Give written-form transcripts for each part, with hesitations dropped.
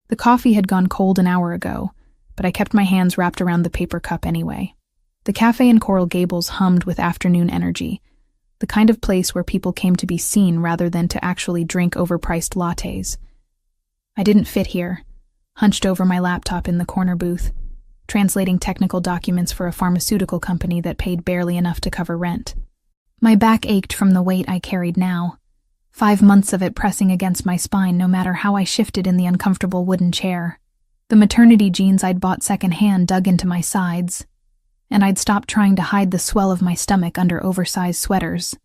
The coffee had gone cold an hour ago, but I kept my hands wrapped around the paper cup anyway. The cafe in Coral Gables hummed with afternoon energy, the kind of place where people came to be seen rather than to actually drink overpriced lattes. I didn't fit here, hunched over my laptop in the corner booth, translating technical documents for a pharmaceutical company that paid barely enough to cover rent. My back ached from the weight I carried now, 5 months of it pressing against my spine no matter how I shifted in the uncomfortable wooden chair. The maternity jeans I'd bought secondhand dug into my sides, and I'd stopped trying to hide the swell of my stomach under oversized sweaters.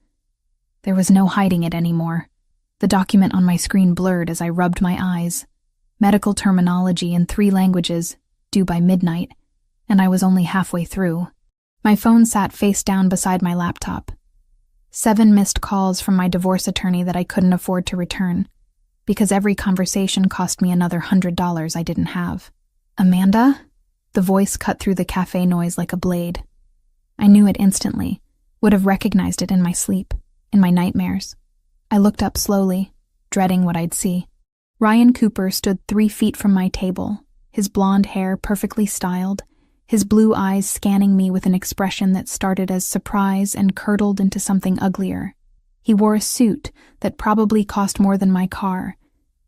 There was no hiding it anymore. The document on my screen blurred as I rubbed my eyes. Medical terminology in 3 languages, due by midnight, and I was only halfway through. My phone sat face down beside my laptop. 7 missed calls from my divorce attorney that I couldn't afford to return, because every conversation cost me another $100 I didn't have. Amanda? The voice cut through the cafe noise like a blade. I knew it instantly, would have recognized it in my sleep, in my nightmares. I looked up slowly, dreading what I'd see. Ryan Cooper stood 3 feet from my table, his blonde hair perfectly styled, his blue eyes scanning me with an expression that started as surprise and curdled into something uglier. He wore a suit that probably cost more than my car,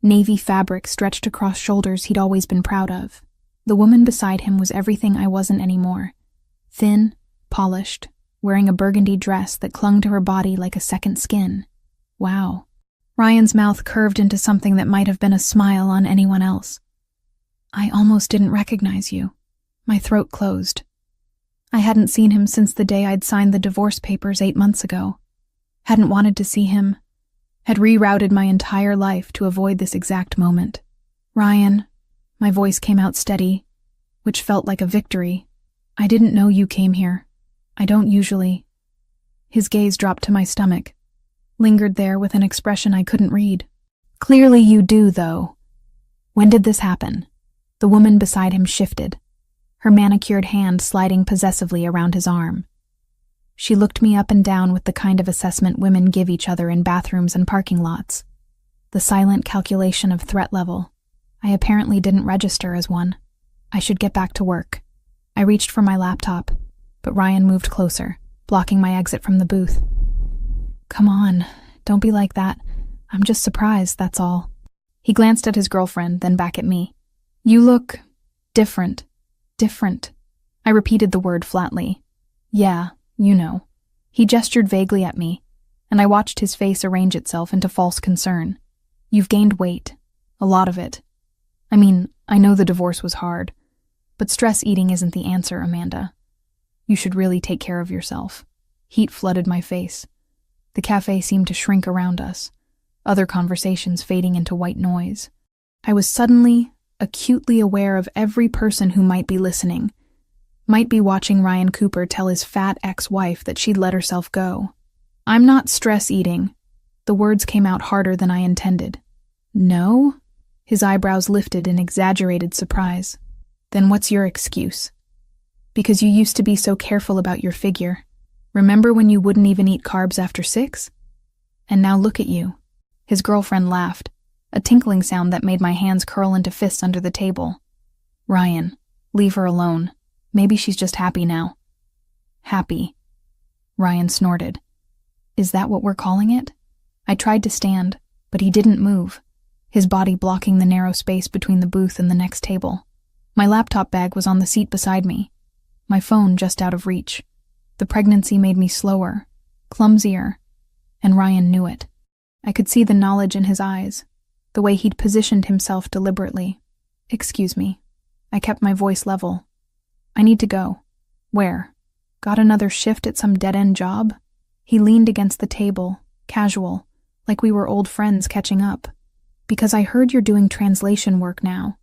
navy fabric stretched across shoulders he'd always been proud of. The woman beside him was everything I wasn't anymore. Thin, polished, wearing a burgundy dress that clung to her body like a second skin. Wow. Ryan's mouth curved into something that might have been a smile on anyone else. I almost didn't recognize you. My throat closed. I hadn't seen him since the day I'd signed the divorce papers 8 months ago. Hadn't wanted to see him. Had rerouted my entire life to avoid this exact moment. Ryan, my voice came out steady, which felt like a victory. I didn't know you came here. I don't usually. His gaze dropped to my stomach, lingered there with an expression I couldn't read. Clearly you do, though. When did this happen? The woman beside him shifted, her manicured hand sliding possessively around his arm. She looked me up and down with the kind of assessment women give each other in bathrooms and parking lots. The silent calculation of threat level. I apparently didn't register as one. I should get back to work. I reached for my laptop, but Ryan moved closer, blocking my exit from the booth. Come on, don't be like that. I'm just surprised, that's all. He glanced at his girlfriend, then back at me. You look different. Different. I repeated the word flatly. Yeah, you know. He gestured vaguely at me, and I watched his face arrange itself into false concern. You've gained weight. A lot of it. I mean, I know the divorce was hard, but stress eating isn't the answer, Amanda. You should really take care of yourself. Heat flooded my face. The cafe seemed to shrink around us, other conversations fading into white noise. I was suddenly, acutely aware of every person who might be listening, might be watching Ryan Cooper tell his fat ex-wife that she'd let herself go. I'm not stress eating. The words came out harder than I intended. No? His eyebrows lifted in exaggerated surprise. Then what's your excuse? Because you used to be so careful about your figure. Remember when you wouldn't even eat carbs after 6? And now look at you. His girlfriend laughed, a tinkling sound that made my hands curl into fists under the table. Ryan, leave her alone. Maybe she's just happy now. Happy. Ryan snorted. Is that what we're calling it? I tried to stand, but he didn't move, his body blocking the narrow space between the booth and the next table. My laptop bag was on the seat beside me, my phone just out of reach. The pregnancy made me slower, clumsier, and Ryan knew it. I could see the knowledge in his eyes, the way he'd positioned himself deliberately. Excuse me. I kept my voice level. I need to go. Where? Got another shift at some dead-end job? He leaned against the table, casual, like we were old friends catching up. Because I heard you're doing translation work now.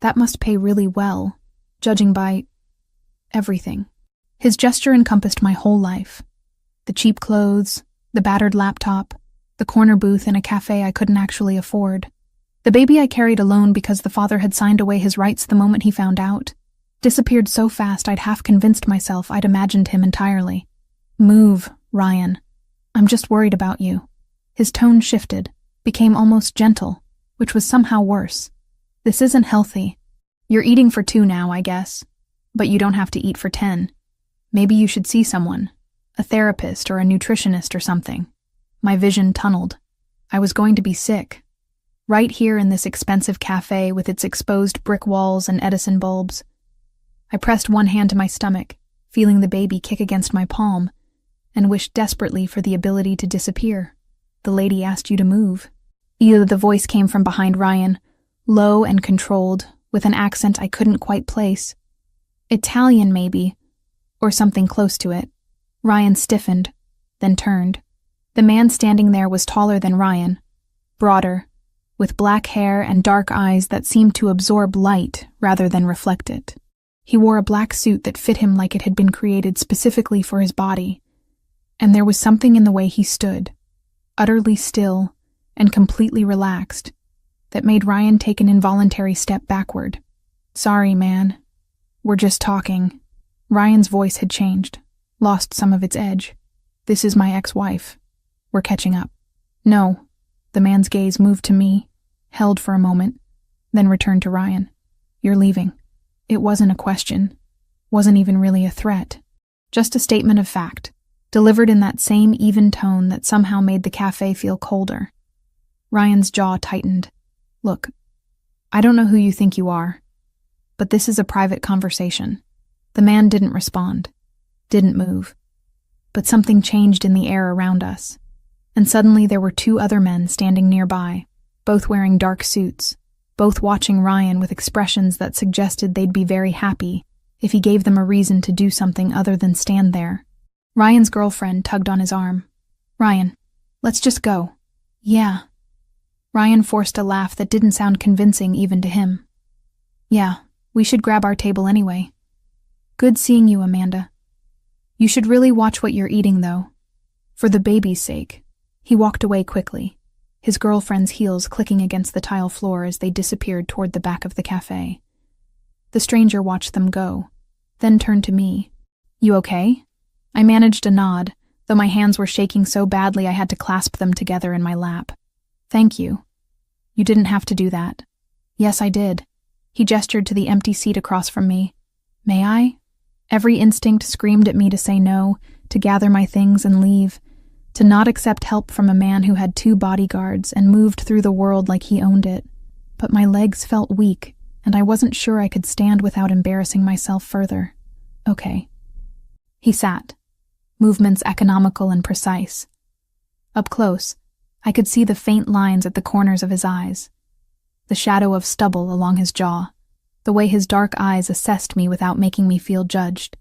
That must pay really well, judging by everything. His gesture encompassed my whole life. The cheap clothes, the battered laptop, the corner booth in a cafe I couldn't actually afford. The baby I carried alone because the father had signed away his rights the moment he found out. Disappeared so fast I'd half convinced myself I'd imagined him entirely. Move, Ryan. I'm just worried about you. His tone shifted, became almost gentle, which was somehow worse. This isn't healthy. You're eating for 2 now, I guess. But you don't have to eat for 10. Maybe you should see someone. A therapist or a nutritionist or something. My vision tunneled. I was going to be sick. Right here in this expensive cafe with its exposed brick walls and Edison bulbs. I pressed one hand to my stomach, feeling the baby kick against my palm, and wished desperately for the ability to disappear. The lady asked you to move. The voice came from behind Ryan, low and controlled, with an accent I couldn't quite place. Italian, maybe, or something close to it. Ryan stiffened, then turned. The man standing there was taller than Ryan, broader, with black hair and dark eyes that seemed to absorb light rather than reflect it. He wore a black suit that fit him like it had been created specifically for his body, and there was something in the way he stood, utterly still and completely relaxed, that made Ryan take an involuntary step backward. Sorry, man. We're just talking. Ryan's voice had changed, lost some of its edge. This is my ex-wife. We're catching up. No. The man's gaze moved to me, held for a moment, then returned to Ryan. You're leaving. It wasn't a question. Wasn't even really a threat. Just a statement of fact, delivered in that same even tone that somehow made the cafe feel colder. Ryan's jaw tightened. Look, I don't know who you think you are, but this is a private conversation. The man didn't respond, didn't move. But something changed in the air around us, and suddenly there were 2 other men standing nearby, both wearing dark suits, both watching Ryan with expressions that suggested they'd be very happy if he gave them a reason to do something other than stand there. Ryan's girlfriend tugged on his arm. Ryan, let's just go. Yeah. Ryan forced a laugh that didn't sound convincing even to him. Yeah, we should grab our table anyway. Good seeing you, Amanda. You should really watch what you're eating, though. For the baby's sake. He walked away quickly, his girlfriend's heels clicking against the tile floor as they disappeared toward the back of the cafe. The stranger watched them go, then turned to me. You okay? I managed a nod, though my hands were shaking so badly I had to clasp them together in my lap. Thank you. You didn't have to do that. Yes, I did. He gestured to the empty seat across from me. May I? Every instinct screamed at me to say no, to gather my things and leave, to not accept help from a man who had 2 bodyguards and moved through the world like he owned it. But my legs felt weak, and I wasn't sure I could stand without embarrassing myself further. Okay. He sat, movements economical and precise. Up close, I could see the faint lines at the corners of his eyes, the shadow of stubble along his jaw, the way his dark eyes assessed me without making me feel judged.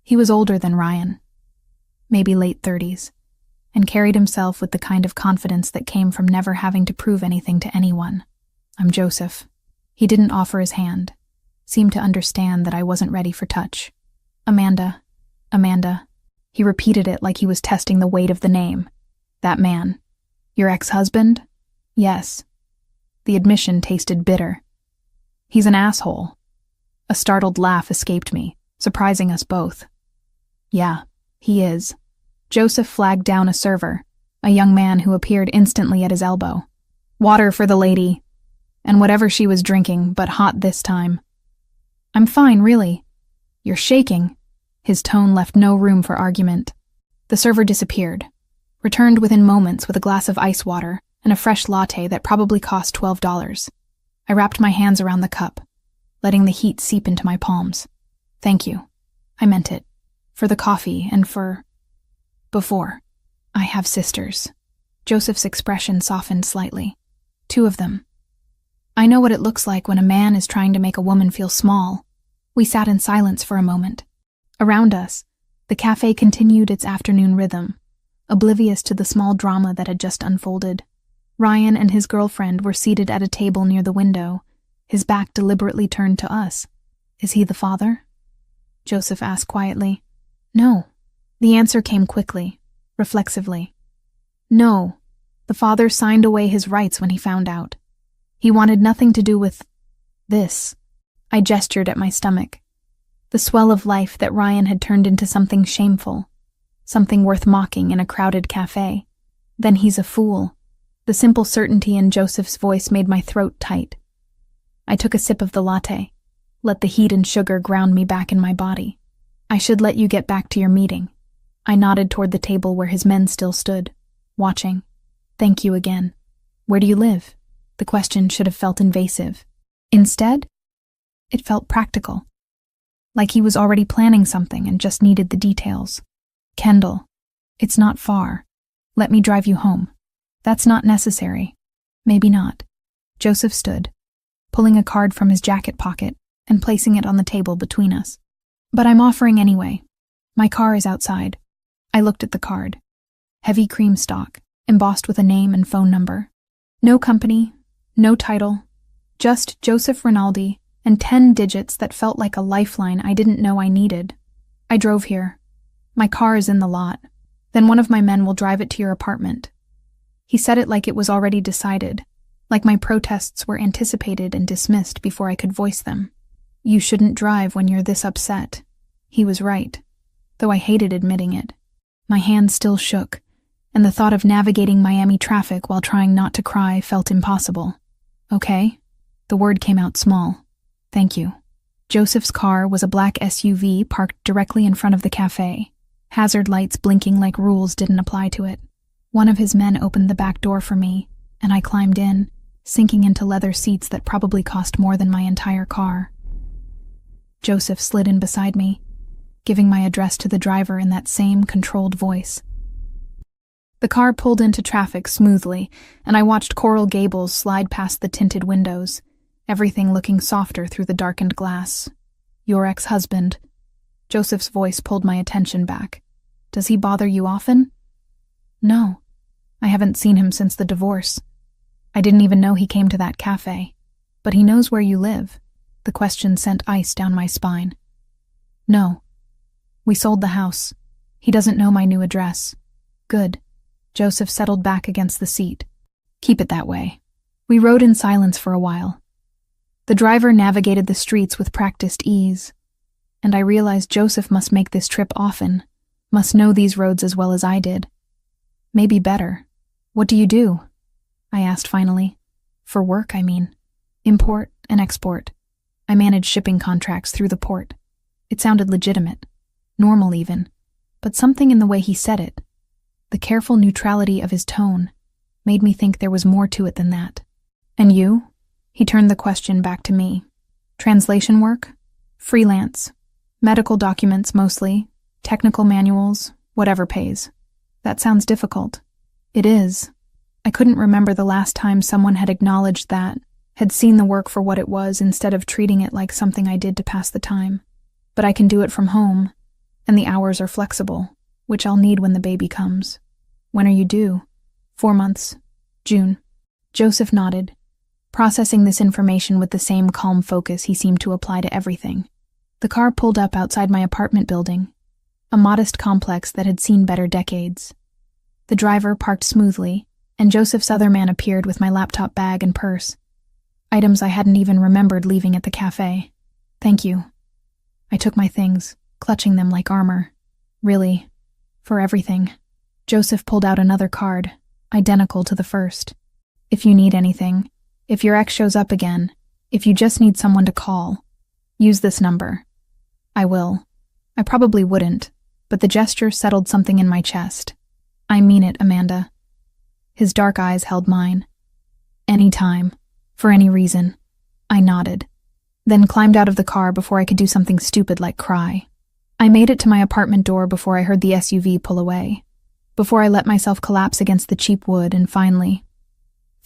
He was older than Ryan, maybe late 30s, and carried himself with the kind of confidence that came from never having to prove anything to anyone. I'm Joseph. He didn't offer his hand, seemed to understand that I wasn't ready for touch. Amanda. He repeated it like he was testing the weight of the name. That man. Your ex-husband? Yes. The admission tasted bitter. He's an asshole. A startled laugh escaped me, surprising us both. Yeah, he is. Joseph flagged down a server, a young man who appeared instantly at his elbow. Water for the lady, and whatever she was drinking, but hot this time. I'm fine, really. You're shaking. His tone left no room for argument. The server disappeared, returned within moments with a glass of ice water and a fresh latte that probably cost $12. I wrapped my hands around the cup, letting the heat seep into my palms. Thank you. I meant it. For the coffee and for... before. I have sisters. Joseph's expression softened slightly. 2 of them. I know what it looks like when a man is trying to make a woman feel small. We sat in silence for a moment. Around us, the cafe continued its afternoon rhythm, oblivious to the small drama that had just unfolded. Ryan and his girlfriend were seated at a table near the window, his back deliberately turned to us. Is he the father? Joseph asked quietly. No. The answer came quickly, reflexively. No. The father signed away his rights when he found out. He wanted nothing to do with this. I gestured at my stomach. The swell of life that Ryan had turned into something shameful, something worth mocking in a crowded cafe. Then he's a fool. The simple certainty in Joseph's voice made my throat tight. I took a sip of the latte, let the heat and sugar ground me back in my body. I should let you get back to your meeting. I nodded toward the table where his men still stood, watching. Thank you again. Where do you live? The question should have felt invasive. Instead, it felt practical. Like he was already planning something and just needed the details. Kendall, it's not far. Let me drive you home. That's not necessary. Maybe not. Joseph stood, pulling a card from his jacket pocket and placing it on the table between us. But I'm offering anyway. My car is outside. I looked at the card. Heavy cream stock, embossed with a name and phone number. No company, no title, just Joseph Rinaldi and 10 digits that felt like a lifeline I didn't know I needed. I drove here. My car is in the lot. Then one of my men will drive it to your apartment. He said it like it was already decided, like my protests were anticipated and dismissed before I could voice them. You shouldn't drive when you're this upset. He was right, though I hated admitting it. My hand still shook, and the thought of navigating Miami traffic while trying not to cry felt impossible. Okay. The word came out small. Thank you. Joseph's car was a black SUV parked directly in front of the cafe, hazard lights blinking like rules didn't apply to it. One of his men opened the back door for me, and I climbed in, sinking into leather seats that probably cost more than my entire car. Joseph slid in beside me, giving my address to the driver in that same controlled voice. The car pulled into traffic smoothly, and I watched Coral Gables slide past the tinted windows, everything looking softer through the darkened glass. Your ex-husband. Joseph's voice pulled my attention back. Does he bother you often? No. I haven't seen him since the divorce. I didn't even know he came to that cafe. But he knows where you live. The question sent ice down my spine. No. We sold the house. He doesn't know my new address. Good. Joseph settled back against the seat. Keep it that way. We rode in silence for a while. The driver navigated the streets with practiced ease, and I realized Joseph must make this trip often, must know these roads as well as I did. Maybe better. What do you do? I asked finally. For work, I mean. Import and export. I manage shipping contracts through the port. It sounded legitimate, normal even, but something in the way he said it, the careful neutrality of his tone, made me think there was more to it than that. And you? He turned the question back to me. Translation work? Freelance. Medical documents mostly. Technical manuals. Whatever pays. That sounds difficult. It is. I couldn't remember the last time someone had acknowledged that, had seen the work for what it was instead of treating it like something I did to pass the time. But I can do it from home, and the hours are flexible, which I'll need when the baby comes. When are you due? 4 months. June. Joseph nodded, processing this information with the same calm focus he seemed to apply to everything. The car pulled up outside my apartment building, a modest complex that had seen better decades. The driver parked smoothly, and Joseph's other man appeared with my laptop bag and purse, items I hadn't even remembered leaving at the cafe. Thank you. I took my things, clutching them like armor. Really, for everything. Joseph pulled out another card, identical to the first. If you need anything, if your ex shows up again, if you just need someone to call, use this number. I will. I probably wouldn't, but the gesture settled something in my chest. I mean it, Amanda. His dark eyes held mine. Any time, for any reason. I nodded, then climbed out of the car before I could do something stupid like cry. I made it to my apartment door before I heard the SUV pull away, before I let myself collapse against the cheap wood and finally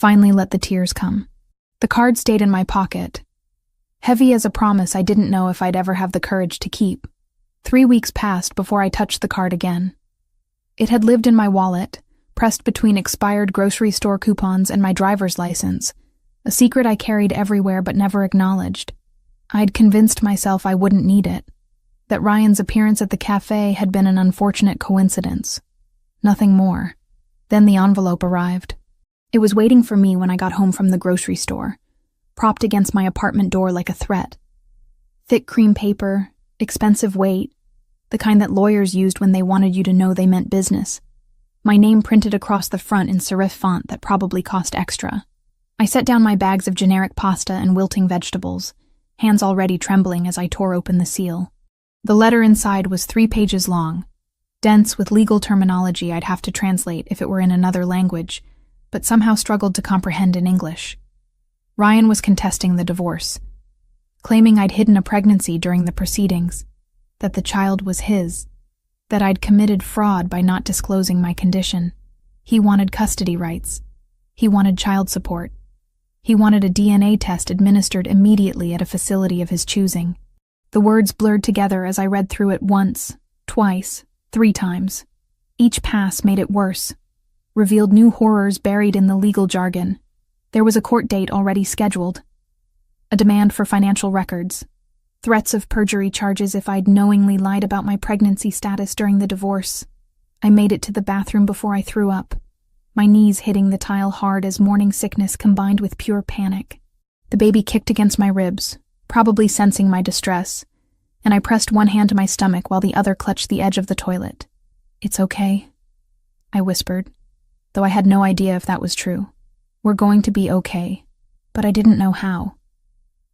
let the tears come. The card stayed in my pocket, heavy as a promise I didn't know if I'd ever have the courage to keep. 3 weeks passed before I touched the card again. It had lived in my wallet, pressed between expired grocery store coupons and my driver's license, a secret I carried everywhere but never acknowledged. I'd convinced myself I wouldn't need it, that Ryan's appearance at the cafe had been an unfortunate coincidence. Nothing more. Then the envelope arrived. It was waiting for me when I got home from the grocery store, propped against my apartment door like a threat. Thick cream paper, expensive weight, the kind that lawyers used when they wanted you to know they meant business. My name printed across the front in serif font that probably cost extra. I set down my bags of generic pasta and wilting vegetables, hands already trembling as I tore open the seal. The letter inside was 3 pages long, dense with legal terminology I'd have to translate if it were in another language, but somehow struggled to comprehend in English. Ryan was contesting the divorce, claiming I'd hidden a pregnancy during the proceedings, that the child was his, that I'd committed fraud by not disclosing my condition. He wanted custody rights. He wanted child support. He wanted a DNA test administered immediately at a facility of his choosing. The words blurred together as I read through it once, twice, 3 times. Each pass made it worse, revealed new horrors buried in the legal jargon. There was a court date already scheduled, a demand for financial records, threats of perjury charges if I'd knowingly lied about my pregnancy status during the divorce. I made it to the bathroom before I threw up, my knees hitting the tile hard as morning sickness combined with pure panic. The baby kicked against my ribs, probably sensing my distress, and I pressed one hand to my stomach while the other clutched the edge of the toilet. "It's okay," I whispered, though I had no idea if that was true. "We're going to be okay," but I didn't know how.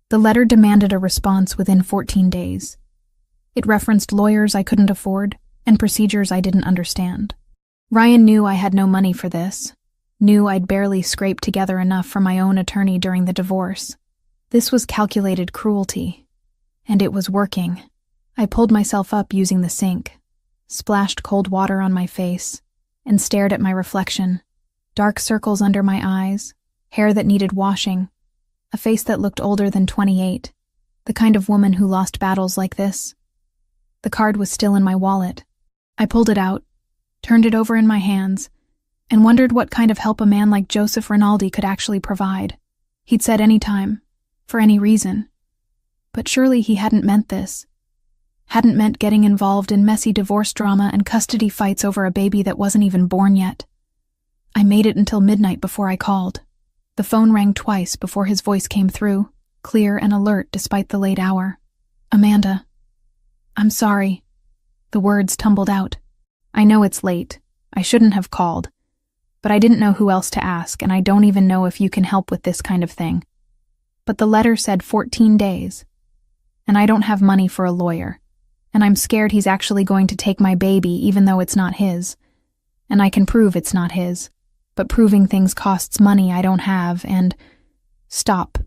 The letter demanded a response within 14 days. It referenced lawyers I couldn't afford and procedures I didn't understand. Ryan knew I had no money for this, knew I'd barely scraped together enough for my own attorney during the divorce. This was calculated cruelty, and it was working. I pulled myself up using the sink, splashed cold water on my face, and stared at my reflection. Dark circles under my eyes, hair that needed washing, a face that looked older than 28, the kind of woman who lost battles like this. The card was still in my wallet. I pulled it out, turned it over in my hands, and wondered what kind of help a man like Joseph Rinaldi could actually provide. He'd said any time, for any reason. But surely he hadn't meant this. Hadn't meant getting involved in messy divorce drama and custody fights over a baby that wasn't even born yet. I made it until midnight before I called. The phone rang twice before his voice came through, clear and alert despite the late hour. "Amanda, I'm sorry." The words tumbled out. "I know it's late. I shouldn't have called. But I didn't know who else to ask, and I don't even know if you can help with this kind of thing. But the letter said 14 days. And I don't have money for a lawyer. And I'm scared he's actually going to take my baby even though it's not his. And I can prove it's not his. But proving things costs money I don't have, and—" "Stop."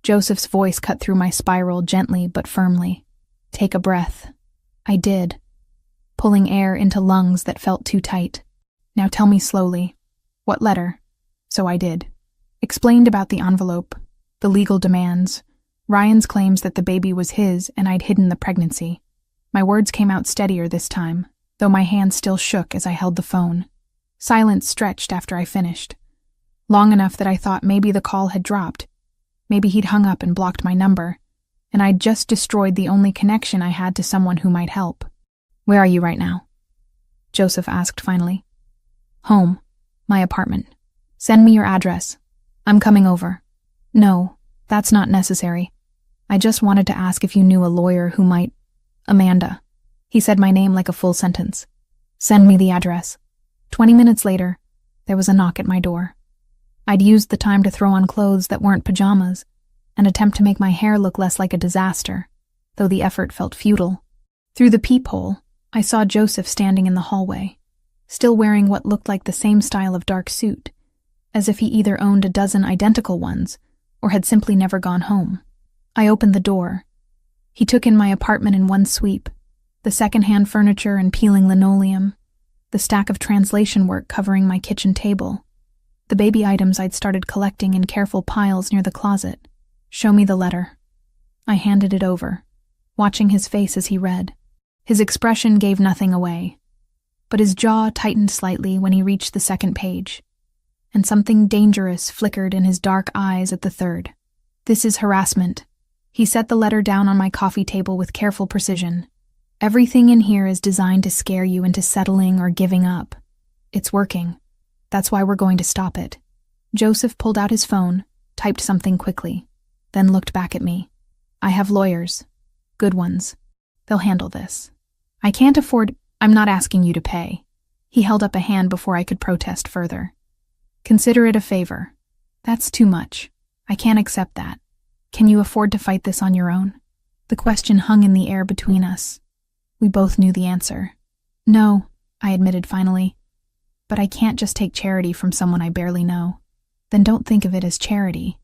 Joseph's voice cut through my spiral gently but firmly. "Take a breath." I did, pulling air into lungs that felt too tight. "Now tell me slowly. What letter?" So I did. Explained about the envelope, the legal demands, Ryan's claims that the baby was his and I'd hidden the pregnancy. My words came out steadier this time, though my hand still shook as I held the phone. Silence stretched after I finished, long enough that I thought maybe the call had dropped. Maybe he'd hung up and blocked my number, and I'd just destroyed the only connection I had to someone who might help. "Where are you right now?" Joseph asked finally. "Home. My apartment. Send me your address. I'm coming over." "No, that's not necessary. I just wanted to ask if you knew a lawyer who might—" "Amanda." He said my name like a full sentence. "Send me the address." 20 minutes later, there was a knock at my door. I'd used the time to throw on clothes that weren't pajamas and attempt to make my hair look less like a disaster, though the effort felt futile. Through the peephole, I saw Joseph standing in the hallway, still wearing what looked like the same style of dark suit, as if he either owned a dozen identical ones or had simply never gone home. I opened the door. He took in my apartment in one sweep, the second-hand furniture and peeling linoleum, the stack of translation work covering my kitchen table, the baby items I'd started collecting in careful piles near the closet. "Show me the letter." I handed it over, watching his face as he read. His expression gave nothing away, but his jaw tightened slightly when he reached the second page, and something dangerous flickered in his dark eyes at the third. "This is harassment." He set the letter down on my coffee table with careful precision. "Everything in here is designed to scare you into settling or giving up. It's working. That's why we're going to stop it." Joseph pulled out his phone, typed something quickly, then looked back at me. "I have lawyers. Good ones. They'll handle this. I can't afford—" "I'm not asking you to pay." He held up a hand before I could protest further. "Consider it a favor. That's too much. I can't accept that. Can you afford to fight this on your own? The question hung in the air between us. We both knew the answer. No, I admitted finally. But I can't just take charity from someone I barely know. Then don't think of it as charity.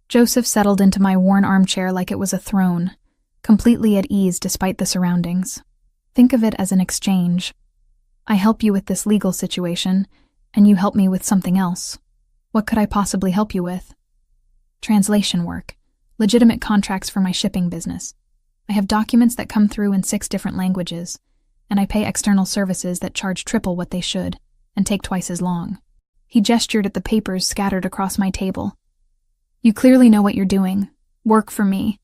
Joseph settled into my worn armchair like it was a throne, completely at ease despite the surroundings. Think of it as an exchange. I help you with this legal situation, and you help me with something else. What could I possibly help you with? Translation work. Legitimate contracts for my shipping business. I have documents that come through in 6 different languages, and I pay external services that charge triple what they should, and take twice as long. He gestured at the papers scattered across my table. You clearly know what you're doing. Work for me.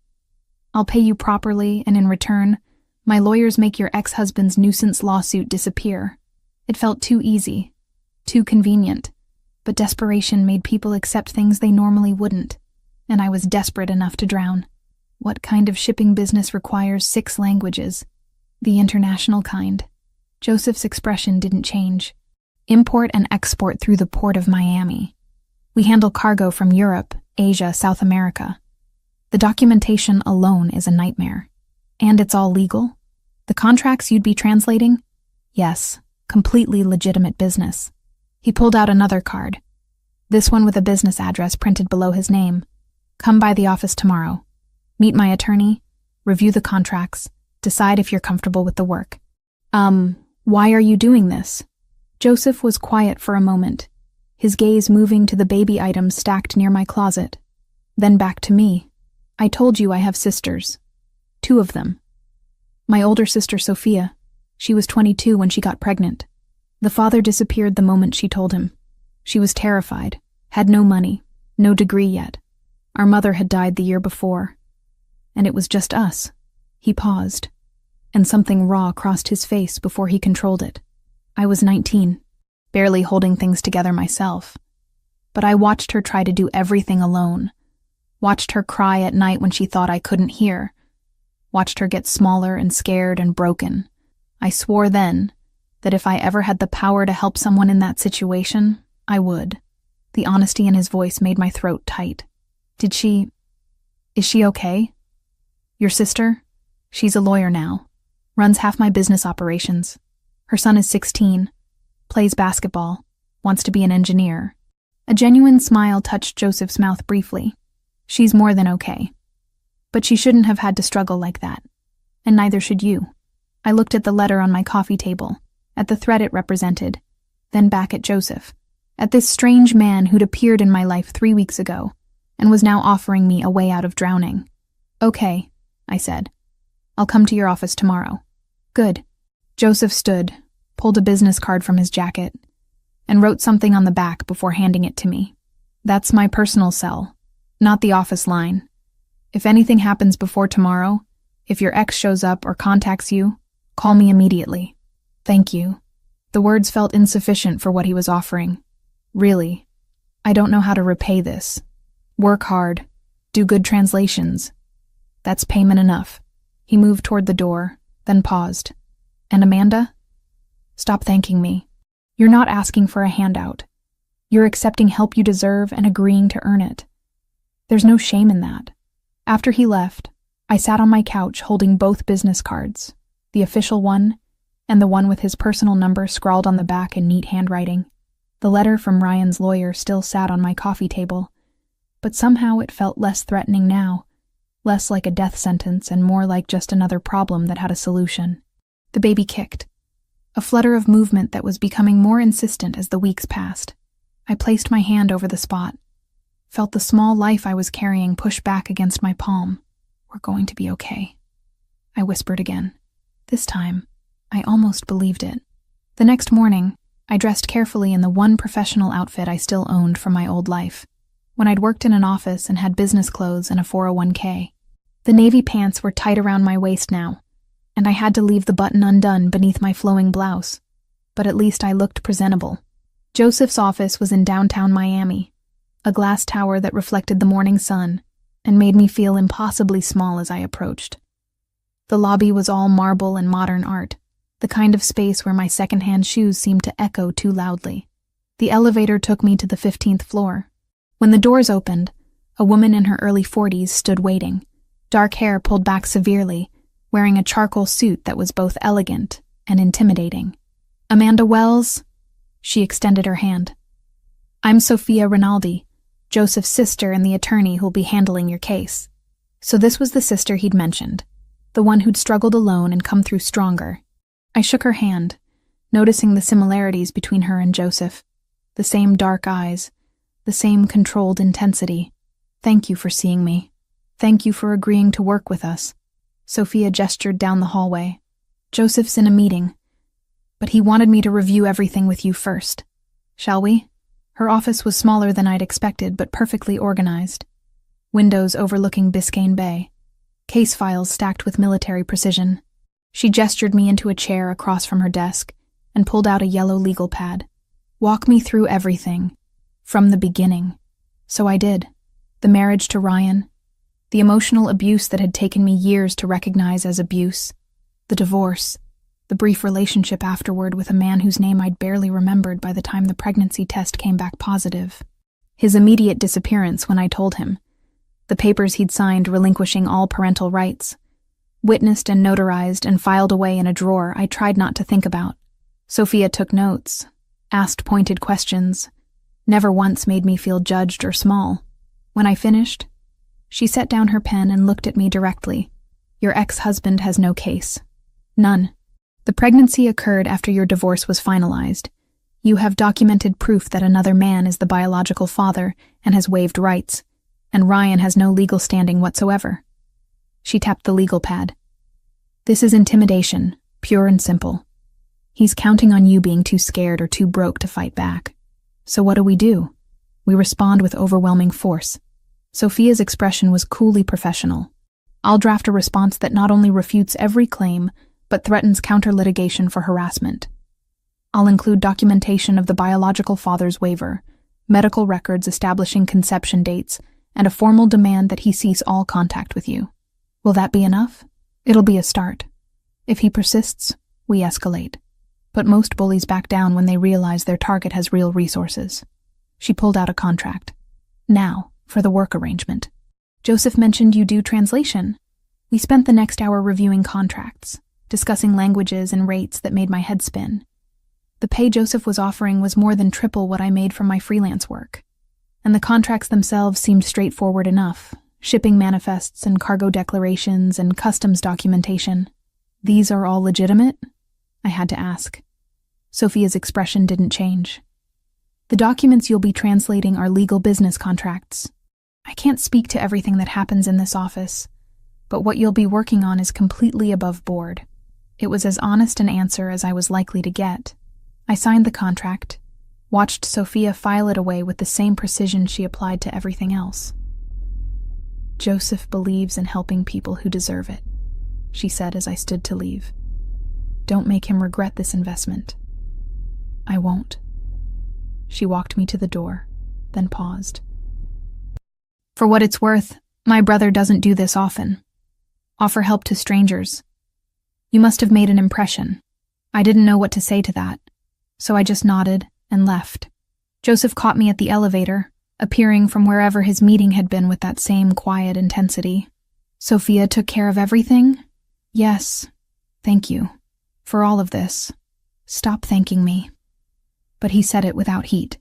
I'll pay you properly, and in return, my lawyers make your ex-husband's nuisance lawsuit disappear. It felt too easy, too convenient, but desperation made people accept things they normally wouldn't, and I was desperate enough to drown. What kind of shipping business requires 6 languages? The international kind. Joseph's expression didn't change. Import and export through the port of Miami. We handle cargo from Europe, Asia, South America. The documentation alone is a nightmare. And it's all legal? The contracts you'd be translating? Yes, completely legitimate business. He pulled out another card. This one with a business address printed below his name. Come by the office tomorrow. Meet my attorney, review the contracts, decide if you're comfortable with the work. Why are you doing this? Joseph was quiet for a moment, his gaze moving to the baby items stacked near my closet. Then back to me. I told you I have sisters. 2 of them. My older sister, Sophia. She was 22 when she got pregnant. The father disappeared the moment she told him. She was terrified, had no money, no degree yet. Our mother had died the year before. And it was just us. He paused, and something raw crossed his face before he controlled it. I was 19, barely holding things together myself. But I watched her try to do everything alone. Watched her cry at night when she thought I couldn't hear. Watched her get smaller and scared and broken. I swore then that if I ever had the power to help someone in that situation, I would. The honesty in his voice made my throat tight. Is she okay? Your sister? She's a lawyer now. Runs half my business operations. Her son is 16, plays basketball, wants to be an engineer. A genuine smile touched Joseph's mouth briefly. She's more than okay. But she shouldn't have had to struggle like that. And neither should you. I looked at the letter on my coffee table, at the threat it represented, then back at Joseph, at this strange man who'd appeared in my life 3 weeks ago, and was now offering me a way out of drowning. Okay, I said. I'll come to your office tomorrow. Good. Joseph stood, pulled a business card from his jacket, and wrote something on the back before handing it to me. That's my personal cell, not the office line. If anything happens before tomorrow, if your ex shows up or contacts you, call me immediately. Thank you. The words felt insufficient for what he was offering. Really, I don't know how to repay this. Work hard, do good translations. That's payment enough. He moved toward the door, then paused. And Amanda? Stop thanking me. You're not asking for a handout. You're accepting help you deserve and agreeing to earn it. There's no shame in that. After he left, I sat on my couch holding both business cards, the official one and the one with his personal number scrawled on the back in neat handwriting. The letter from Ryan's lawyer still sat on my coffee table, but somehow it felt less threatening now, less like a death sentence and more like just another problem that had a solution. The baby kicked, a flutter of movement that was becoming more insistent as the weeks passed. I placed my hand over the spot, felt the small life I was carrying push back against my palm. We're going to be okay, I whispered again. This time, I almost believed it. The next morning, I dressed carefully in the one professional outfit I still owned from my old life, when I'd worked in an office and had business clothes and a 401k. The navy pants were tight around my waist now, and I had to leave the button undone beneath my flowing blouse. But at least I looked presentable. Joseph's office was in downtown Miami, a glass tower that reflected the morning sun and made me feel impossibly small as I approached. The lobby was all marble and modern art, the kind of space where my secondhand shoes seemed to echo too loudly. The elevator took me to the 15th floor. When the doors opened, a woman in her early 40s stood waiting, dark hair pulled back severely, wearing a charcoal suit that was both elegant and intimidating. "Amanda Wells?" She extended her hand. "I'm Sophia Rinaldi, Joseph's sister and the attorney who'll be handling your case." So this was the sister he'd mentioned, the one who'd struggled alone and come through stronger. I shook her hand, noticing the similarities between her and Joseph. The same dark eyes, the same controlled intensity. "Thank you for seeing me. Thank you for agreeing to work with us." Sophia gestured down the hallway. "Joseph's in a meeting, but he wanted me to review everything with you first. Shall we?" Her office was smaller than I'd expected, but perfectly organized. Windows overlooking Biscayne Bay. Case files stacked with military precision. She gestured me into a chair across from her desk and pulled out a yellow legal pad. "Walk me through everything, from the beginning." So I did. The marriage to Ryan, the emotional abuse that had taken me years to recognize as abuse, the divorce, the brief relationship afterward with a man whose name I'd barely remembered by the time the pregnancy test came back positive, his immediate disappearance when I told him, the papers he'd signed relinquishing all parental rights, witnessed and notarized and filed away in a drawer I tried not to think about. Sophia took notes, asked pointed questions, never once made me feel judged or small. When I finished, she set down her pen and looked at me directly. "Your ex-husband has no case. None. The pregnancy occurred after your divorce was finalized. You have documented proof that another man is the biological father and has waived rights, and Ryan has no legal standing whatsoever." She tapped the legal pad. "This is intimidation, pure and simple. He's counting on you being too scared or too broke to fight back. So what do? We respond with overwhelming force." Sophia's expression was coolly professional. "I'll draft a response that not only refutes every claim, but threatens counter-litigation for harassment. I'll include documentation of the biological father's waiver, medical records establishing conception dates, and a formal demand that he cease all contact with you. Will that be enough? It'll be a start. If he persists, we escalate. But most bullies back down when they realize their target has real resources." She pulled out a contract. "Now, for the work arrangement. Joseph mentioned you do translation." We spent the next hour reviewing contracts, discussing languages and rates that made my head spin. The pay Joseph was offering was more than triple what I made from my freelance work. And the contracts themselves seemed straightforward enough, shipping manifests and cargo declarations and customs documentation. "These are all legitimate?" I had to ask. Sophia's expression didn't change. "The documents you'll be translating are legal business contracts. I can't speak to everything that happens in this office, but what you'll be working on is completely above board." It was as honest an answer as I was likely to get. I signed the contract, watched Sophia file it away with the same precision she applied to everything else. "Joseph believes in helping people who deserve it," she said as I stood to leave. "Don't make him regret this investment." "I won't." She walked me to the door, then paused. "For what it's worth, my brother doesn't do this often. Offer help to strangers. You must have made an impression." I didn't know what to say to that, so I just nodded and left. Joseph caught me at the elevator, appearing from wherever his meeting had been with that same quiet intensity. "Sophia took care of everything?" "Yes. Thank you. For all of this. Stop thanking me." But he said it without heat.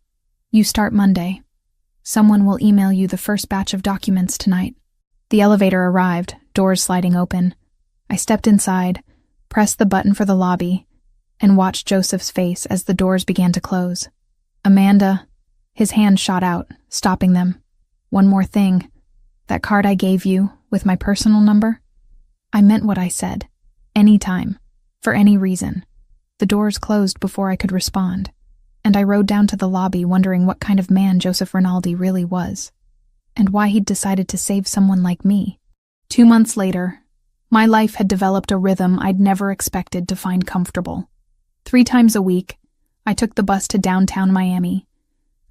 "You start Monday. Someone will email you the first batch of documents tonight." The elevator arrived, doors sliding open. I stepped inside, pressed the button for the lobby, and watched Joseph's face as the doors began to close. "Amanda," his hand shot out, stopping them. "One more thing. That card I gave you, with my personal number? I meant what I said. Anytime. For any reason." The doors closed before I could respond, and I rode down to the lobby wondering what kind of man Joseph Rinaldi really was, and why he'd decided to save someone like me. 2 months later, my life had developed a rhythm I'd never expected to find comfortable. 3 times a week, I took the bus to downtown Miami,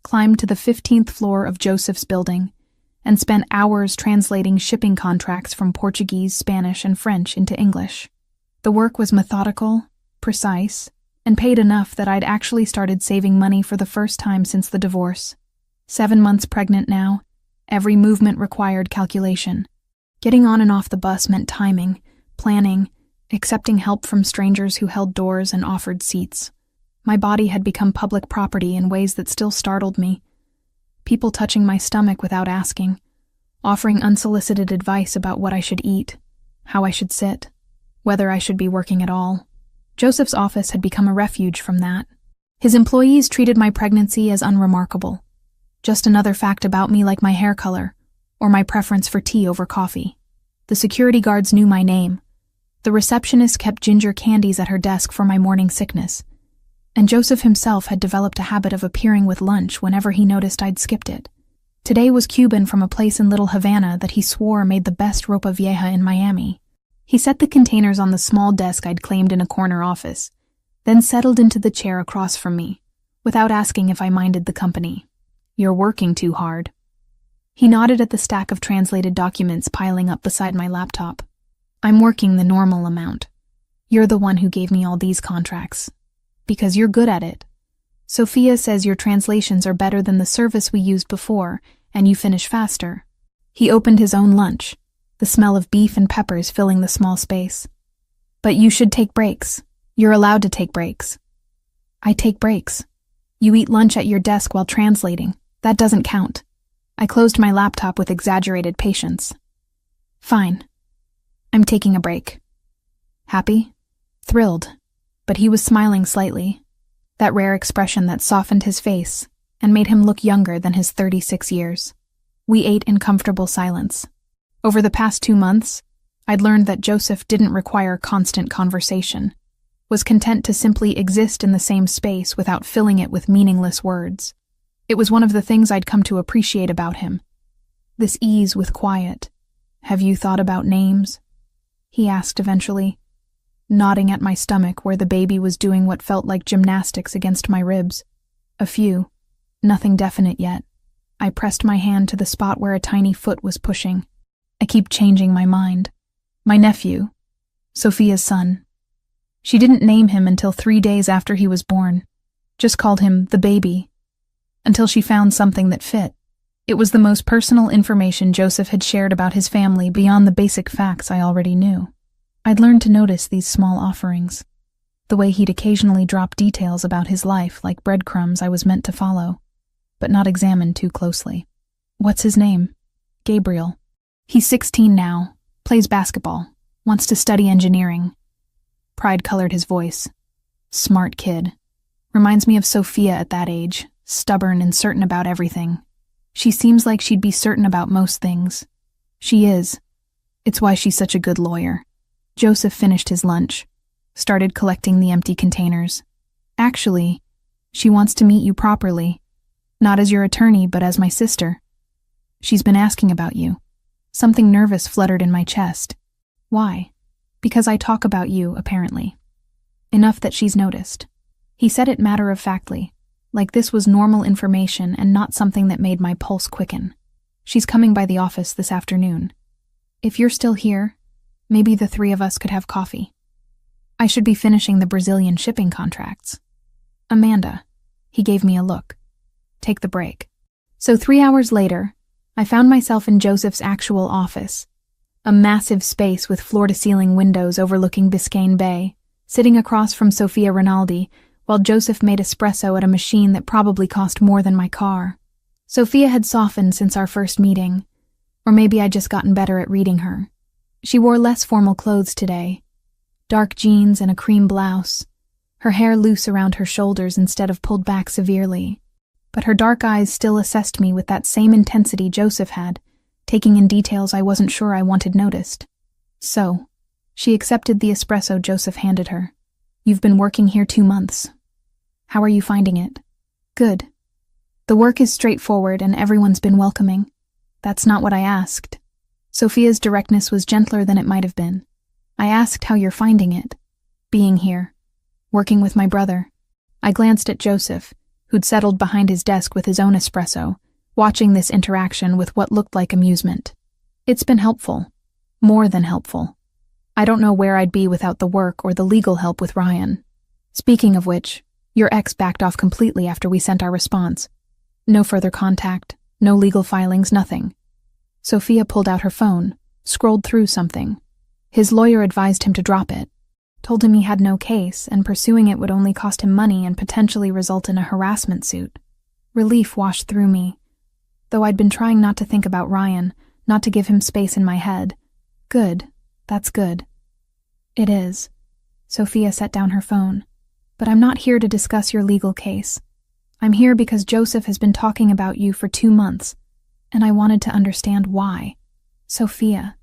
climbed to the 15th floor of Joseph's building, and spent hours translating shipping contracts from Portuguese, Spanish, and French into English. The work was methodical, precise, and paid enough that I'd actually started saving money for the first time since the divorce. 7 months pregnant now. Every movement required calculation. Getting on and off the bus meant timing, planning, accepting help from strangers who held doors and offered seats. My body had become public property in ways that still startled me. People touching my stomach without asking, offering unsolicited advice about what I should eat, how I should sit, whether I should be working at all. Joseph's office had become a refuge from that. His employees treated my pregnancy as unremarkable. Just another fact about me, like my hair color, or my preference for tea over coffee. The security guards knew my name. The receptionist kept ginger candies at her desk for my morning sickness. And Joseph himself had developed a habit of appearing with lunch whenever he noticed I'd skipped it. Today was Cuban from a place in Little Havana that he swore made the best ropa vieja in Miami. He set the containers on the small desk I'd claimed in a corner office, then settled into the chair across from me, without asking if I minded the company. "You're working too hard." He nodded at the stack of translated documents piling up beside my laptop. "I'm working the normal amount. You're the one who gave me all these contracts. Because you're good at it. Sophia says your translations are better than the service we used before, and you finish faster." He opened his own lunch, the smell of beef and peppers filling the small space. "But you should take breaks. You're allowed to take breaks." "I take breaks. You eat lunch at your desk while translating. That doesn't count." I closed my laptop with exaggerated patience. "Fine. I'm taking a break." Happy? Thrilled. But he was smiling slightly, that rare expression that softened his face and made him look younger than his 36 years. We ate in comfortable silence. Over the past 2 months, I'd learned that Joseph didn't require constant conversation, was content to simply exist in the same space without filling it with meaningless words. It was one of the things I'd come to appreciate about him. This ease with quiet. "Have you thought about names?" he asked eventually, nodding at my stomach where the baby was doing what felt like gymnastics against my ribs. "A few. Nothing definite yet." I pressed my hand to the spot where a tiny foot was pushing. "I keep changing my mind. My nephew, Sophia's son." She didn't name him until 3 days after he was born. Just called him the baby. Until she found something that fit. It was the most personal information Joseph had shared about his family beyond the basic facts I already knew. I'd learned to notice these small offerings. The way he'd occasionally drop details about his life like breadcrumbs I was meant to follow, but not examine too closely. "What's his name?" "Gabriel. He's 16 now, plays basketball, wants to study engineering." Pride colored his voice. "Smart kid. Reminds me of Sophia at that age, stubborn and certain about everything. She seems like she'd be certain about most things. She is. It's why she's such a good lawyer." Joseph finished his lunch, started collecting the empty containers. "Actually, she wants to meet you properly. Not as your attorney, but as my sister. She's been asking about you." Something nervous fluttered in my chest. "Why?" "Because I talk about you, apparently. Enough that she's noticed." He said it matter-of-factly, like this was normal information and not something that made my pulse quicken. "She's coming by the office this afternoon. If you're still here, maybe the 3 of us could have coffee. I should be finishing the Brazilian shipping contracts." "Amanda." He gave me a look. "Take the break." So 3 hours later, I found myself in Joseph's actual office, a massive space with floor-to-ceiling windows overlooking Biscayne Bay, sitting across from Sophia Rinaldi, while Joseph made espresso at a machine that probably cost more than my car. Sophia had softened since our first meeting, or maybe I'd just gotten better at reading her. She wore less formal clothes today, dark jeans and a cream blouse, her hair loose around her shoulders instead of pulled back severely. But her dark eyes still assessed me with that same intensity Joseph had, taking in details I wasn't sure I wanted noticed. "So," she accepted the espresso Joseph handed her. "You've been working here 2 months. How are you finding it?" "Good. The work is straightforward and everyone's been welcoming." "That's not what I asked." Sophia's directness was gentler than it might have been. "I asked how you're finding it. Being here. Working with my brother." I glanced at Joseph, who'd settled behind his desk with his own espresso, watching this interaction with what looked like amusement. "It's been helpful. More than helpful. I don't know where I'd be without the work or the legal help with Ryan. Speaking of which, your ex backed off completely after we sent our response." No further contact, no legal filings, nothing. Sophia pulled out her phone, scrolled through something. His lawyer advised him to drop it, told him he had no case and pursuing it would only cost him money and potentially result in a harassment suit. Relief washed through me, though I'd been trying not to think about Ryan, not to give him space in my head. Good, that's good. It is. Sophia set down her phone. But I'm not here to discuss your legal case. I'm here because Joseph has been talking about you for 2 months, and I wanted to understand why. Sophia.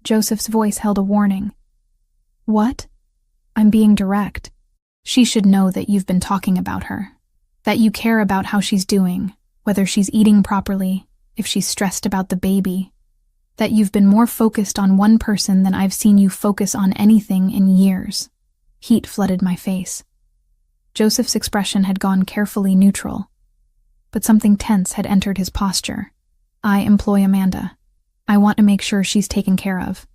Joseph's voice held a warning. What? I'm being direct. She should know that you've been talking about her, that you care about how she's doing, whether she's eating properly, if she's stressed about the baby, that you've been more focused on one person than I've seen you focus on anything in years. Heat flooded my face. Joseph's expression had gone carefully neutral, but something tense had entered his posture. I employ Amanda. I want to make sure she's taken care of.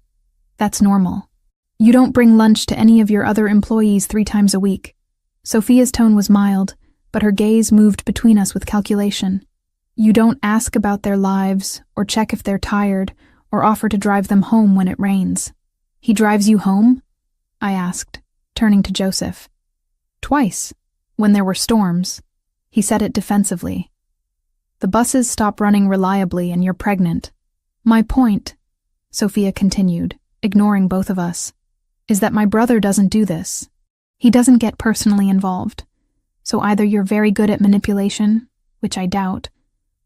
That's normal. You don't bring lunch to any of your other employees 3 times a week. Sophia's tone was mild, but her gaze moved between us with calculation. You don't ask about their lives, or check if they're tired, or offer to drive them home when it rains. He drives you home? I asked, turning to Joseph. Twice, when there were storms. He said it defensively. The buses stop running reliably and you're pregnant. My point, Sophia continued, ignoring both of us, is that my brother doesn't do this. He doesn't get personally involved. So either you're very good at manipulation, which I doubt,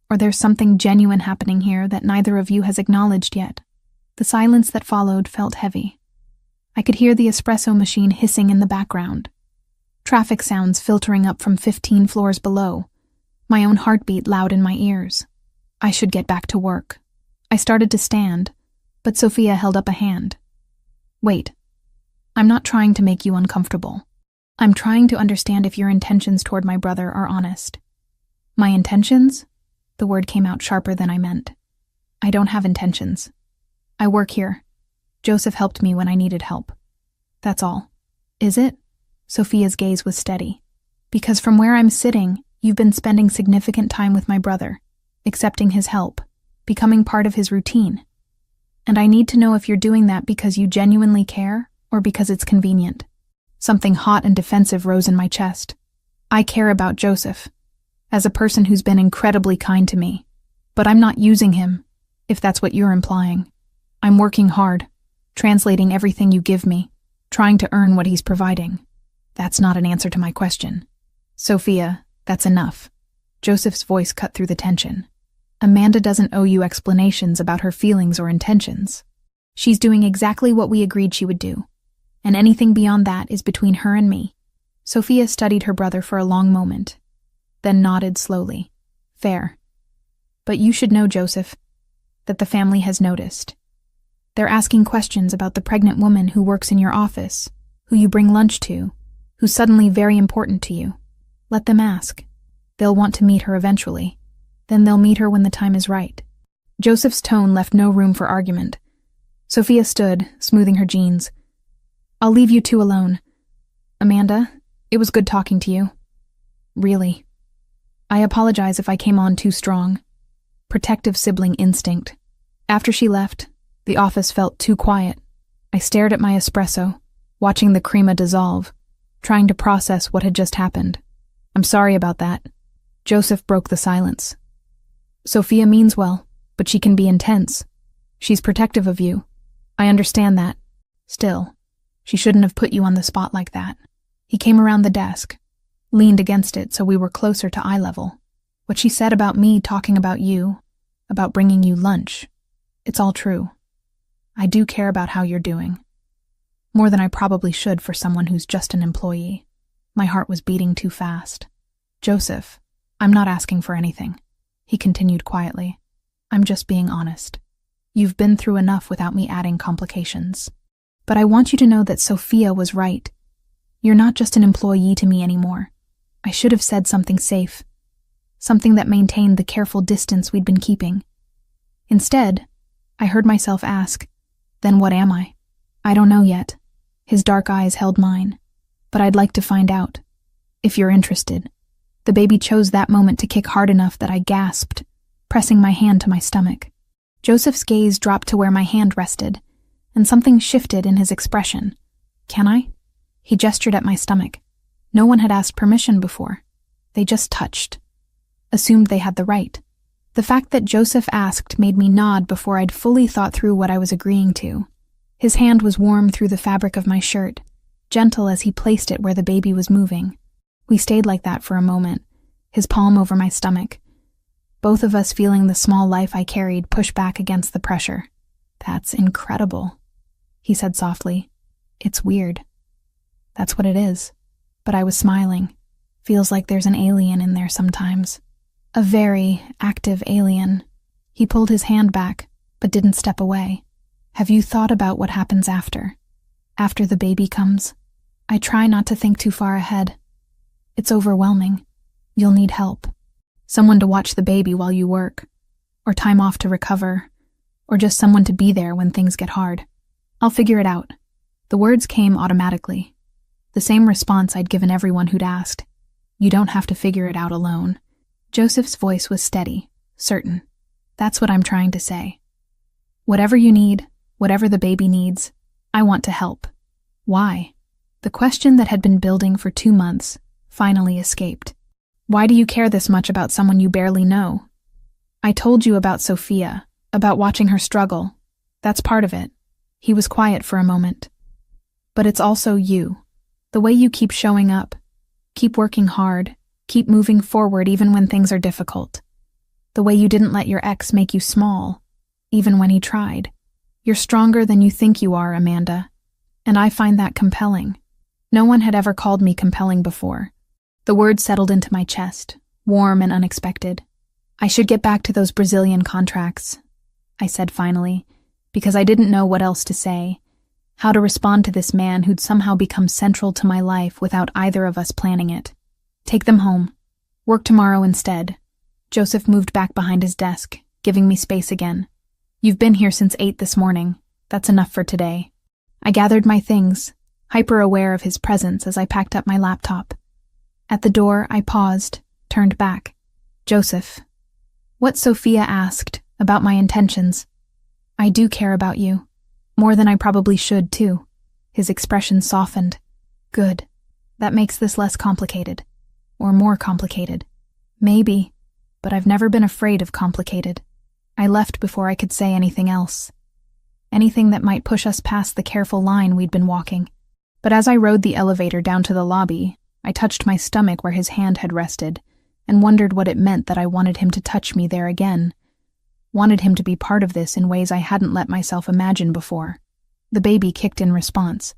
or there's something genuine happening here that neither of you has acknowledged yet. The silence that followed felt heavy. I could hear the espresso machine hissing in the background. Traffic sounds filtering up from 15 floors below. My own heartbeat loud in my ears. I should get back to work. I started to stand, but Sophia held up a hand. Wait. I'm not trying to make you uncomfortable. I'm trying to understand if your intentions toward my brother are honest. My intentions? The word came out sharper than I meant. I don't have intentions. I work here. Joseph helped me when I needed help. That's all. Is it? Sophia's gaze was steady. Because from where I'm sitting, you've been spending significant time with my brother, accepting his help, becoming part of his routine. And I need to know if you're doing that because you genuinely care or because it's convenient. Something hot and defensive rose in my chest. I care about Joseph, as a person who's been incredibly kind to me. But I'm not using him, if that's what you're implying. I'm working hard, translating everything you give me, trying to earn what he's providing. That's not an answer to my question. Sophia, that's enough. Joseph's voice cut through the tension. Amanda doesn't owe you explanations about her feelings or intentions. She's doing exactly what we agreed she would do, and anything beyond that is between her and me. Sophia studied her brother for a long moment, then nodded slowly. Fair. But you should know, Joseph, that the family has noticed. They're asking questions about the pregnant woman who works in your office, who you bring lunch to, who's suddenly very important to you. Let them ask. They'll want to meet her eventually. Then they'll meet her when the time is right. Joseph's tone left no room for argument. Sophia stood, smoothing her jeans. I'll leave you two alone. Amanda, it was good talking to you. Really. I apologize if I came on too strong. Protective sibling instinct. After she left, the office felt too quiet. I stared at my espresso, watching the crema dissolve, trying to process what had just happened. I'm sorry about that. Joseph broke the silence. Sophia means well, but she can be intense. She's protective of you. I understand that. Still, she shouldn't have put you on the spot like that. He came around the desk, leaned against it so we were closer to eye level. What she said about me talking about you, about bringing you lunch, it's all true. I do care about how you're doing. More than I probably should for someone who's just an employee. My heart was beating too fast. Joseph, I'm not asking for anything. He continued quietly. I'm just being honest. You've been through enough without me adding complications. But I want you to know that Sophia was right. You're not just an employee to me anymore. I should have said something safe. Something that maintained the careful distance we'd been keeping. Instead, I heard myself ask, then what am I? I don't know yet. His dark eyes held mine. But I'd like to find out. If you're interested. The baby chose that moment to kick hard enough that I gasped, pressing my hand to my stomach. Joseph's gaze dropped to where my hand rested, and something shifted in his expression. "Can I?" He gestured at my stomach. No one had asked permission before. They just touched. Assumed they had the right. The fact that Joseph asked made me nod before I'd fully thought through what I was agreeing to. His hand was warm through the fabric of my shirt, gentle as he placed it where the baby was moving. We stayed like that for a moment, his palm over my stomach, both of us feeling the small life I carried push back against the pressure. "That's incredible," he said softly. "It's weird." "That's what it is." But I was smiling. Feels like there's an alien in there sometimes. A very active alien. He pulled his hand back, but didn't step away. "Have you thought about what happens after? After the baby comes?" I try not to think too far ahead. It's overwhelming. You'll need help. Someone to watch the baby while you work, or time off to recover, or just someone to be there when things get hard. I'll figure it out. The words came automatically. The same response I'd given everyone who'd asked. You don't have to figure it out alone. Joseph's voice was steady, certain. That's what I'm trying to say. Whatever you need, whatever the baby needs, I want to help. Why? The question that had been building for 2 months finally escaped. Why do you care this much about someone you barely know? I told you about Sophia, about watching her struggle. That's part of it. He was quiet for a moment. But it's also you. The way you keep showing up, keep working hard, keep moving forward even when things are difficult. The way you didn't let your ex make you small, even when he tried. You're stronger than you think you are, Amanda. And I find that compelling. No one had ever called me compelling before. The word settled into my chest, warm and unexpected. I should get back to those Brazilian contracts, I said finally, because I didn't know what else to say, how to respond to this man who'd somehow become central to my life without either of us planning it. Take them home. Work tomorrow instead. Joseph moved back behind his desk, giving me space again. You've been here since 8 this morning. That's enough for today. I gathered my things, hyper-aware of his presence as I packed up my laptop. At the door, I paused, turned back. Joseph. What Sophia asked about my intentions. I do care about you. More than I probably should, too. His expression softened. Good. That makes this less complicated. Or more complicated. Maybe. But I've never been afraid of complicated. I left before I could say anything else. Anything that might push us past the careful line we'd been walking. But as I rode the elevator down to the lobby, I touched my stomach where his hand had rested, and wondered what it meant that I wanted him to touch me there again. Wanted him to be part of this in ways I hadn't let myself imagine before. The baby kicked in response,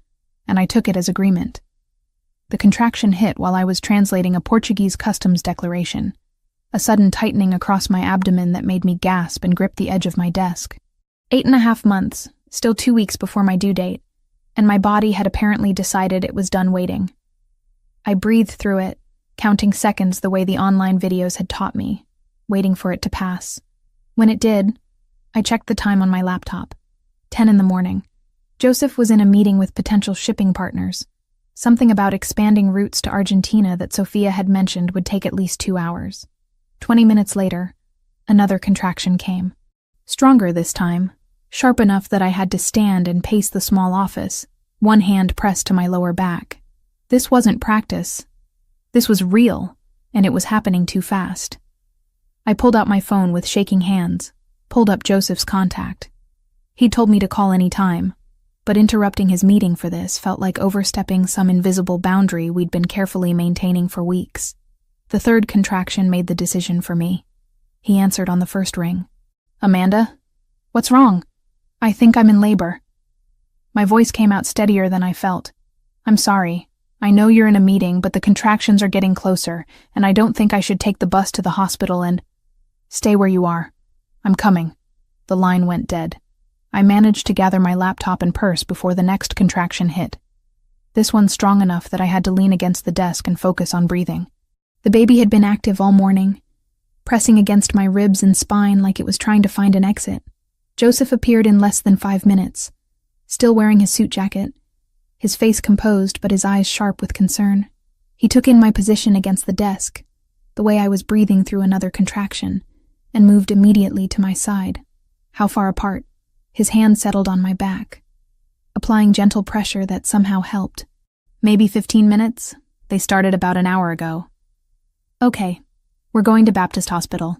and I took it as agreement. The contraction hit while I was translating a Portuguese customs declaration, a sudden tightening across my abdomen that made me gasp and grip the edge of my desk. 8.5 months, still 2 weeks before my due date, and my body had apparently decided it was done waiting. I breathed through it, counting seconds the way the online videos had taught me, waiting for it to pass. When it did, I checked the time on my laptop. 10 in the morning. Joseph was in a meeting with potential shipping partners. Something about expanding routes to Argentina that Sophia had mentioned would take at least 2 hours. 20 minutes later, another contraction came. Stronger this time, sharp enough that I had to stand and pace the small office, one hand pressed to my lower back. This wasn't practice. This was real, and it was happening too fast. I pulled out my phone with shaking hands, pulled up Joseph's contact. He'd told me to call any time, but interrupting his meeting for this felt like overstepping some invisible boundary we'd been carefully maintaining for weeks. The third contraction made the decision for me. He answered on the first ring. Amanda? What's wrong? I think I'm in labor. My voice came out steadier than I felt. I'm sorry. I know you're in a meeting, but the contractions are getting closer, and I don't think I should take the bus to the hospital and... Stay where you are. I'm coming. The line went dead. I managed to gather my laptop and purse before the next contraction hit. This one strong enough that I had to lean against the desk and focus on breathing. The baby had been active all morning, pressing against my ribs and spine like it was trying to find an exit. Joseph appeared in less than 5 minutes, still wearing his suit jacket, his face composed but his eyes sharp with concern. He took in my position against the desk, the way I was breathing through another contraction, and moved immediately to my side. How far apart? His hand settled on my back, applying gentle pressure that somehow helped. Maybe 15 minutes? They started about an hour ago. Okay, we're going to Baptist Hospital.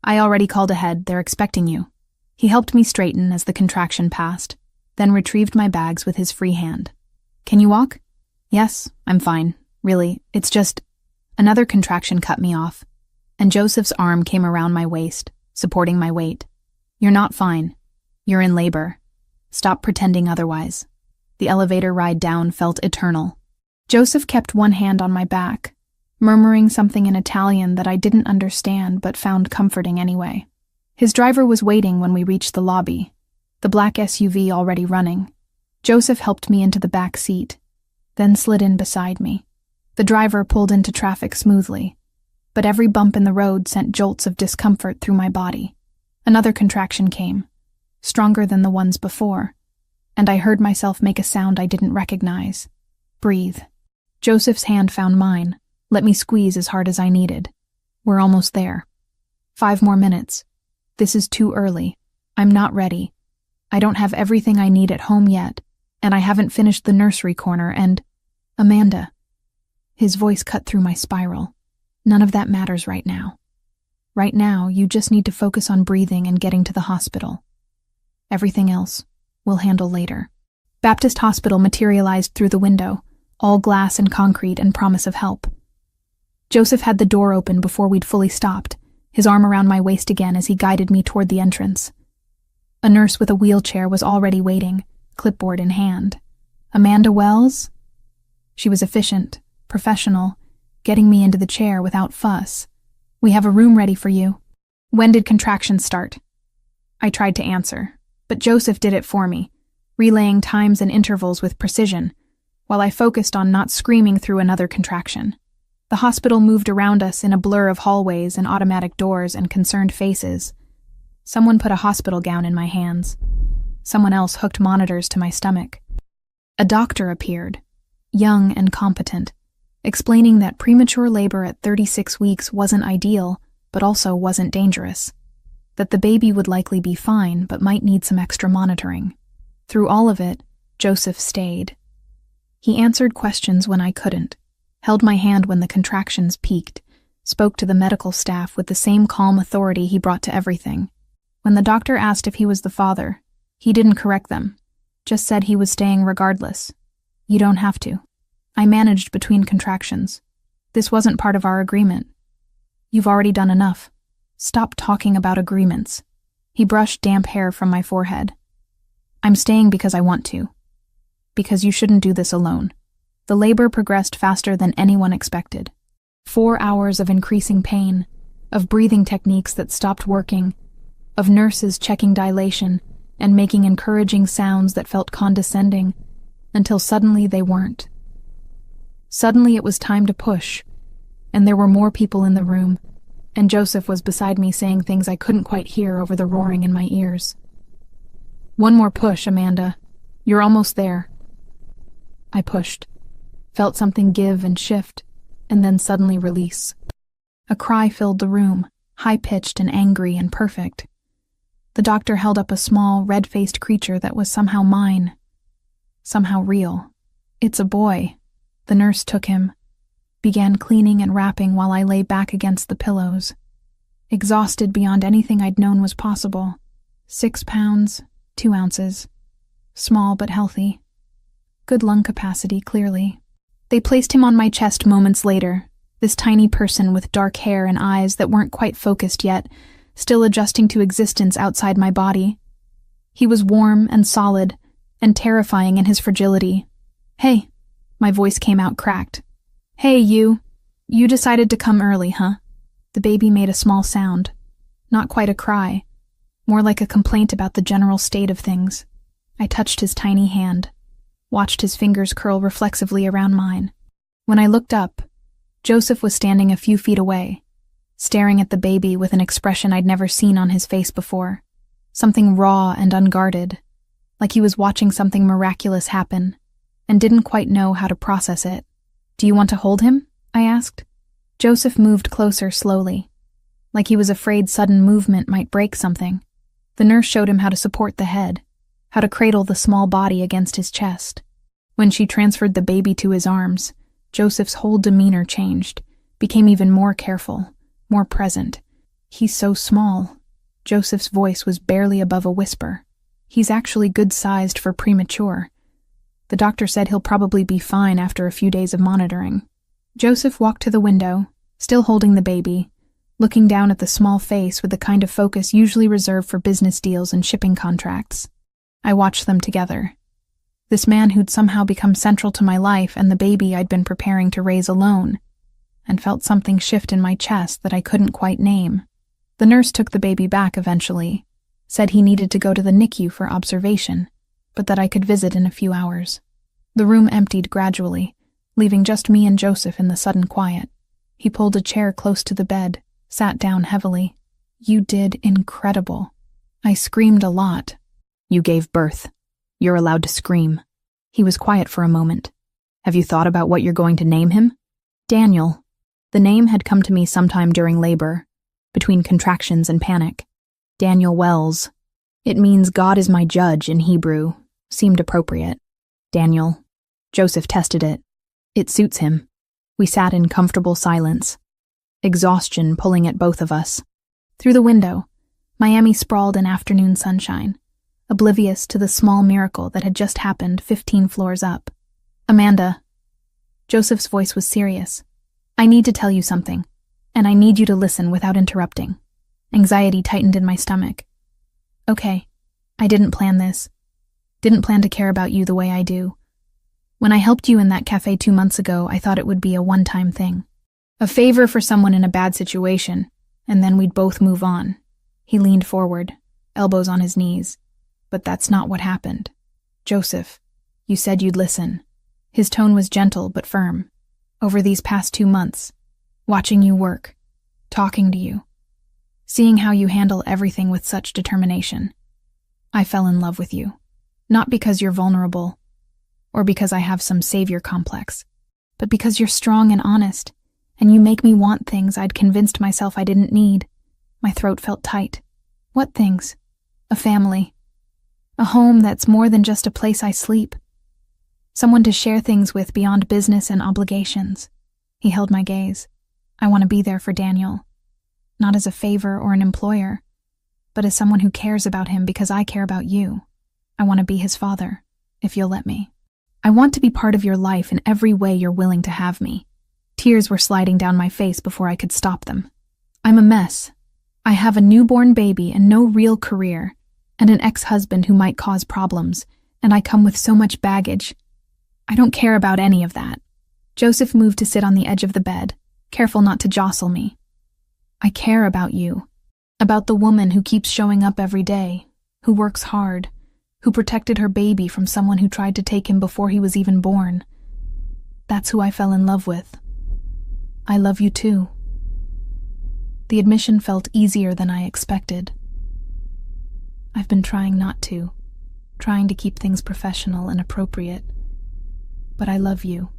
I already called ahead, they're expecting you. He helped me straighten as the contraction passed, then retrieved my bags with his free hand. Can you walk? Yes, I'm fine. Really, it's just... Another contraction cut me off, and Joseph's arm came around my waist, supporting my weight. You're not fine. You're in labor. Stop pretending otherwise. The elevator ride down felt eternal. Joseph kept one hand on my back, murmuring something in Italian that I didn't understand but found comforting anyway. His driver was waiting when we reached the lobby, the black SUV already running. Joseph helped me into the back seat, then slid in beside me. The driver pulled into traffic smoothly, but every bump in the road sent jolts of discomfort through my body. Another contraction came, stronger than the ones before, and I heard myself make a sound I didn't recognize. Breathe. Joseph's hand found mine, let me squeeze as hard as I needed. We're almost there. 5 more minutes. This is too early. I'm not ready. I don't have everything I need at home yet, and I haven't finished the nursery corner, and... Amanda. His voice cut through my spiral. None of that matters right now. Right now, you just need to focus on breathing and getting to the hospital. Everything else, we'll handle later. Baptist Hospital materialized through the window, all glass and concrete and promise of help. Joseph had the door open before we'd fully stopped, his arm around my waist again as he guided me toward the entrance. A nurse with a wheelchair was already waiting, clipboard in hand. Amanda Wells? She was efficient, professional, getting me into the chair without fuss. We have a room ready for you. When did contractions start? I tried to answer, but Joseph did it for me, relaying times and intervals with precision, while I focused on not screaming through another contraction. The hospital moved around us in a blur of hallways and automatic doors and concerned faces. Someone put a hospital gown in my hands. Someone else hooked monitors to my stomach. A doctor appeared, young and competent, explaining that premature labor at 36 weeks wasn't ideal, but also wasn't dangerous. That the baby would likely be fine, but might need some extra monitoring. Through all of it, Joseph stayed. He answered questions when I couldn't, held my hand when the contractions peaked, spoke to the medical staff with the same calm authority he brought to everything. When the doctor asked if he was the father, he didn't correct them, just said he was staying regardless. You don't have to. I managed between contractions. This wasn't part of our agreement. You've already done enough. Stop talking about agreements. He brushed damp hair from my forehead. I'm staying because I want to. Because you shouldn't do this alone. The labor progressed faster than anyone expected. 4 hours of increasing pain, of breathing techniques that stopped working, of nurses checking dilation and making encouraging sounds that felt condescending, until suddenly they weren't. Suddenly it was time to push, and there were more people in the room, and Joseph was beside me saying things I couldn't quite hear over the roaring in my ears. One more push, Amanda. You're almost there. I pushed, felt something give and shift, and then suddenly release. A cry filled the room, high-pitched and angry and perfect. The doctor held up a small, red-faced creature that was somehow mine. Somehow real. It's a boy. The nurse took him, began cleaning and wrapping while I lay back against the pillows. Exhausted beyond anything I'd known was possible. 6 pounds, 2 ounces. Small but healthy. Good lung capacity, clearly. They placed him on my chest moments later, this tiny person with dark hair and eyes that weren't quite focused yet, still adjusting to existence outside my body. He was warm and solid, and terrifying in his fragility. Hey, my voice came out cracked. Hey, you decided to come early, huh? The baby made a small sound. Not quite a cry, more like a complaint about the general state of things. I touched his tiny hand, watched his fingers curl reflexively around mine. When I looked up, Joseph was standing a few feet away, staring at the baby with an expression I'd never seen on his face before. Something raw and unguarded, like he was watching something miraculous happen, and didn't quite know how to process it. Do you want to hold him? I asked. Joseph moved closer slowly, like he was afraid sudden movement might break something. The nurse showed him how to support the head, how to cradle the small body against his chest. When she transferred the baby to his arms, Joseph's whole demeanor changed, became even more careful, more present. "He's so small." Joseph's voice was barely above a whisper. "He's actually good-sized for premature. The doctor said he'll probably be fine after a few days of monitoring." Joseph walked to the window, still holding the baby, looking down at the small face with the kind of focus usually reserved for business deals and shipping contracts. I watched them together. This man who'd somehow become central to my life and the baby I'd been preparing to raise alone, and felt something shift in my chest that I couldn't quite name. The nurse took the baby back eventually, said he needed to go to the NICU for observation, but that I could visit in a few hours. The room emptied gradually, leaving just me and Joseph in the sudden quiet. He pulled a chair close to the bed, sat down heavily. "You did incredible." I screamed a lot. "You gave birth. You're allowed to scream." He was quiet for a moment. "Have you thought about what you're going to name him?" "Daniel." The name had come to me sometime during labor, between contractions and panic. Daniel Wells. It means God is my judge in Hebrew. Seemed appropriate. Daniel. Joseph tested it. It suits him. We sat in comfortable silence, exhaustion pulling at both of us. Through the window, Miami sprawled in afternoon sunshine, oblivious to the small miracle that had just happened 15 floors up. "Amanda." Joseph's voice was serious. "I need to tell you something, and I need you to listen without interrupting." Anxiety tightened in my stomach. "Okay, I didn't plan this. Didn't plan to care about you the way I do. When I helped you in that cafe 2 months ago, I thought it would be a one-time thing. A favor for someone in a bad situation, and then we'd both move on." He leaned forward, elbows on his knees. "But that's not what happened. Joseph, you said you'd listen." His tone was gentle but firm. "Over these past 2 months, watching you work, talking to you, seeing how you handle everything with such determination, I fell in love with you. Not because you're vulnerable, or because I have some savior complex, but because you're strong and honest, and you make me want things I'd convinced myself I didn't need." My throat felt tight. "What things?" "A family. A home that's more than just a place I sleep. Someone to share things with beyond business and obligations." He held my gaze. "I want to be there for Daniel. Not as a favor or an employer, but as someone who cares about him because I care about you. I want to be his father, if you'll let me. I want to be part of your life in every way you're willing to have me." Tears were sliding down my face before I could stop them. "I'm a mess. I have a newborn baby and no real career, and an ex-husband who might cause problems, and I come with so much baggage. I don't care about any of that." Joseph moved to sit on the edge of the bed, careful not to jostle me. "I care about you. About the woman who keeps showing up every day, who works hard, who protected her baby from someone who tried to take him before he was even born. That's who I fell in love with. I love you too." The admission felt easier than I expected. I've been trying not to, trying to keep things professional and appropriate. But I love you.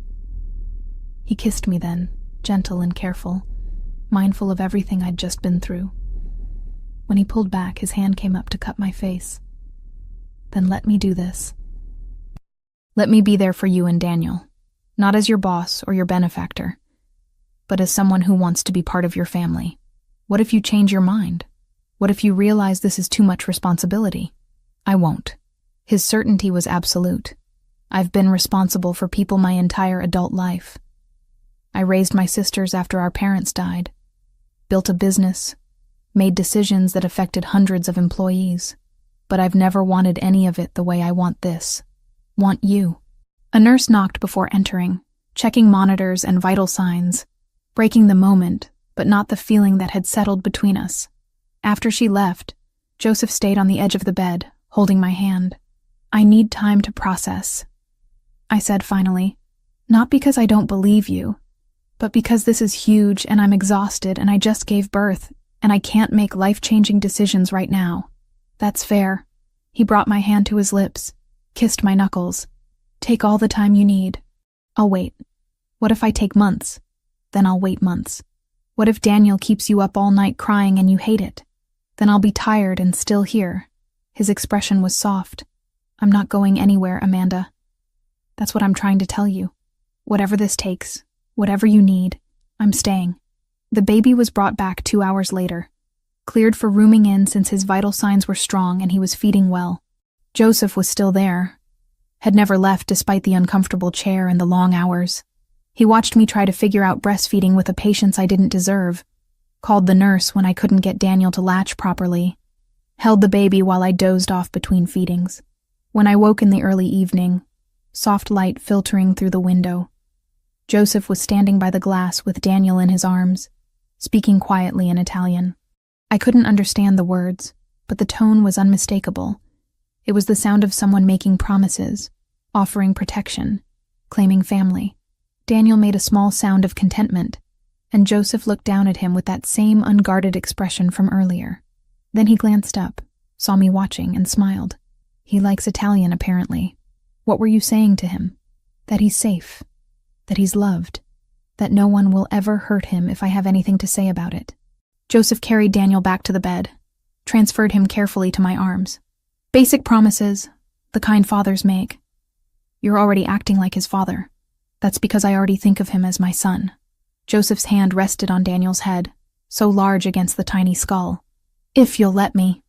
He kissed me then, gentle and careful, mindful of everything I'd just been through. When he pulled back, his hand came up to cup my face. "Then let me do this. Let me be there for you and Daniel, not as your boss or your benefactor, but as someone who wants to be part of your family. What if you change your mind? What if you realize this is too much responsibility?" "I won't." His certainty was absolute. "I've been responsible for people my entire adult life. I raised my sisters after our parents died, built a business, made decisions that affected hundreds of employees. But I've never wanted any of it the way I want this. Want you." A nurse knocked before entering, checking monitors and vital signs, breaking the moment, but not the feeling that had settled between us. After she left, Joseph stayed on the edge of the bed, holding my hand. "I need time to process," I said finally. "Not because I don't believe you, but because this is huge and I'm exhausted and I just gave birth and I can't make life-changing decisions right now." "That's fair." He brought my hand to his lips, kissed my knuckles. "Take all the time you need. I'll wait. What if I take months? Then I'll wait months." What if Daniel keeps you up all night crying and you hate it? Then I'll be tired and still here. His expression was soft. I'm not going anywhere, Amanda. That's what I'm trying to tell you. Whatever this takes, whatever you need, I'm staying. The baby was brought back 2 hours later, cleared for rooming in since his vital signs were strong and he was feeding well. Joseph was still there, had never left despite the uncomfortable chair and the long hours. He watched me try to figure out breastfeeding with a patience I didn't deserve, called the nurse when I couldn't get Daniel to latch properly, held the baby while I dozed off between feedings. When I woke in the early evening, soft light filtering through the window, Joseph was standing by the glass with Daniel in his arms, speaking quietly in Italian. I couldn't understand the words, but the tone was unmistakable. It was the sound of someone making promises, offering protection, claiming family. Daniel made a small sound of contentment, and Joseph looked down at him with that same unguarded expression from earlier. Then he glanced up, saw me watching, and smiled. He likes Italian, apparently. What were you saying to him? That he's safe, that he's loved, that no one will ever hurt him if I have anything to say about it. Joseph carried Daniel back to the bed, transferred him carefully to my arms. Basic promises, the kind fathers make. You're already acting like his father. That's because I already think of him as my son. Joseph's hand rested on Daniel's head, so large against the tiny skull. If you'll let me.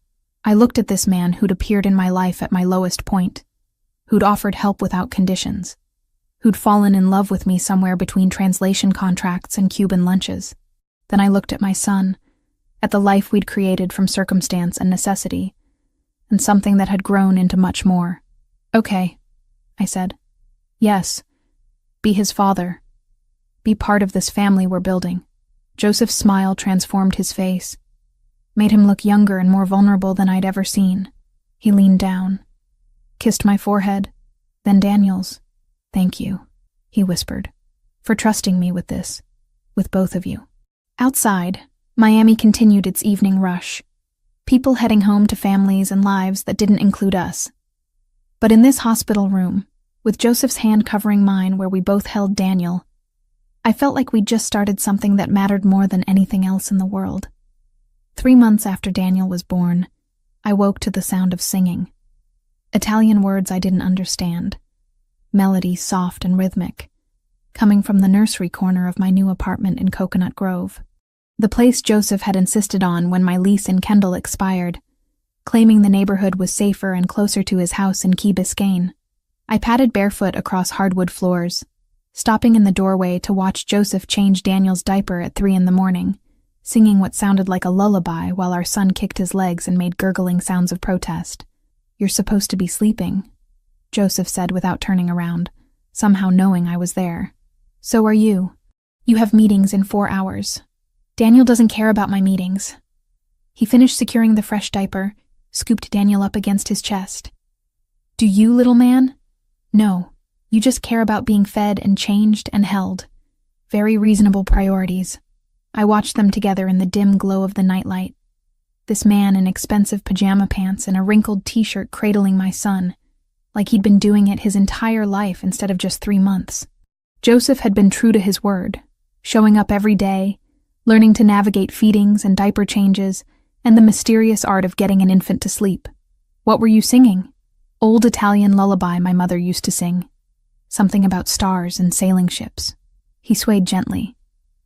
I looked at this man who'd appeared in my life at my lowest point, who'd offered help without conditions, who'd fallen in love with me somewhere between translation contracts and Cuban lunches. Then I looked at my son, at the life we'd created from circumstance and necessity, and something that had grown into much more. Okay, I said. Yes, be his father. Be part of this family we're building. Joseph's smile transformed his face, made him look younger and more vulnerable than I'd ever seen. He leaned down, kissed my forehead, then Daniel's. Thank you, he whispered, for trusting me with this, with both of you. Outside, Miami continued its evening rush. People heading home to families and lives that didn't include us. But in this hospital room, with Joseph's hand covering mine where we both held Daniel, I felt like we'd just started something that mattered more than anything else in the world. 3 months after Daniel was born, I woke to the sound of singing. Italian words I didn't understand, melody soft and rhythmic, coming from the nursery corner of my new apartment in Coconut Grove. The place Joseph had insisted on when my lease in Kendall expired, claiming the neighborhood was safer and closer to his house in Key Biscayne. I padded barefoot across hardwood floors, stopping in the doorway to watch Joseph change Daniel's diaper at 3 a.m, singing what sounded like a lullaby while our son kicked his legs and made gurgling sounds of protest. You're supposed to be sleeping, Joseph said without turning around, somehow knowing I was there. So are you. You have meetings in 4 hours. Daniel doesn't care about my meetings. He finished securing the fresh diaper, scooped Daniel up against his chest. Do you, little man? No, you just care about being fed and changed and held. Very reasonable priorities. I watched them together in the dim glow of the nightlight. This man in expensive pajama pants and a wrinkled t-shirt cradling my son, like he'd been doing it his entire life instead of just 3 months. Joseph had been true to his word, showing up every day, learning to navigate feedings and diaper changes, and the mysterious art of getting an infant to sleep. What were you singing? Old Italian lullaby my mother used to sing. Something about stars and sailing ships. He swayed gently,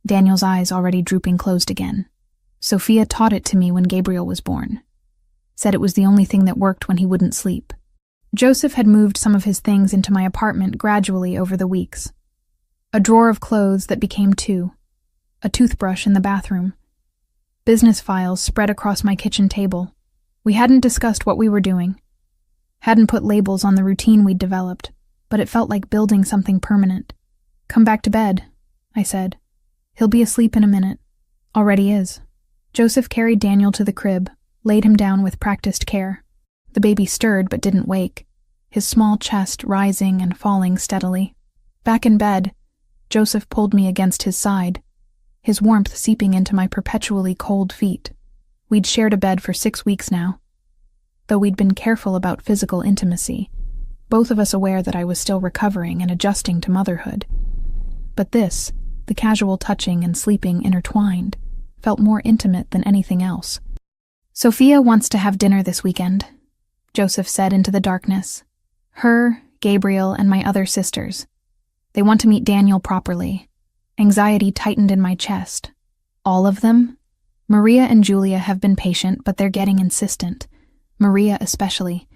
Daniel's eyes already drooping closed again. Sophia taught it to me when Gabriel was born. Said it was the only thing that worked when he wouldn't sleep. Joseph had moved some of his things into my apartment gradually over the weeks. A drawer of clothes that became 2. A toothbrush in the bathroom. Business files spread across my kitchen table. We hadn't discussed what we were doing. Hadn't put labels on the routine we'd developed, but it felt like building something permanent. Come back to bed, I said. He'll be asleep in a minute. Already is. Joseph carried Daniel to the crib, laid him down with practiced care. The baby stirred but didn't wake, his small chest rising and falling steadily. Back in bed, Joseph pulled me against his side, his warmth seeping into my perpetually cold feet. We'd shared a bed for 6 weeks now. Though we'd been careful about physical intimacy, both of us aware that I was still recovering and adjusting to motherhood. But this, The casual touching and sleeping intertwined felt more intimate than anything else. "Sophia wants to have dinner this weekend," Joseph said into the darkness. "Her, Gabriel, and my other sisters. They want to meet Daniel properly." Anxiety tightened in my chest. "All of them?" "Maria and Julia have been patient, but they're getting insistent. Maria especially.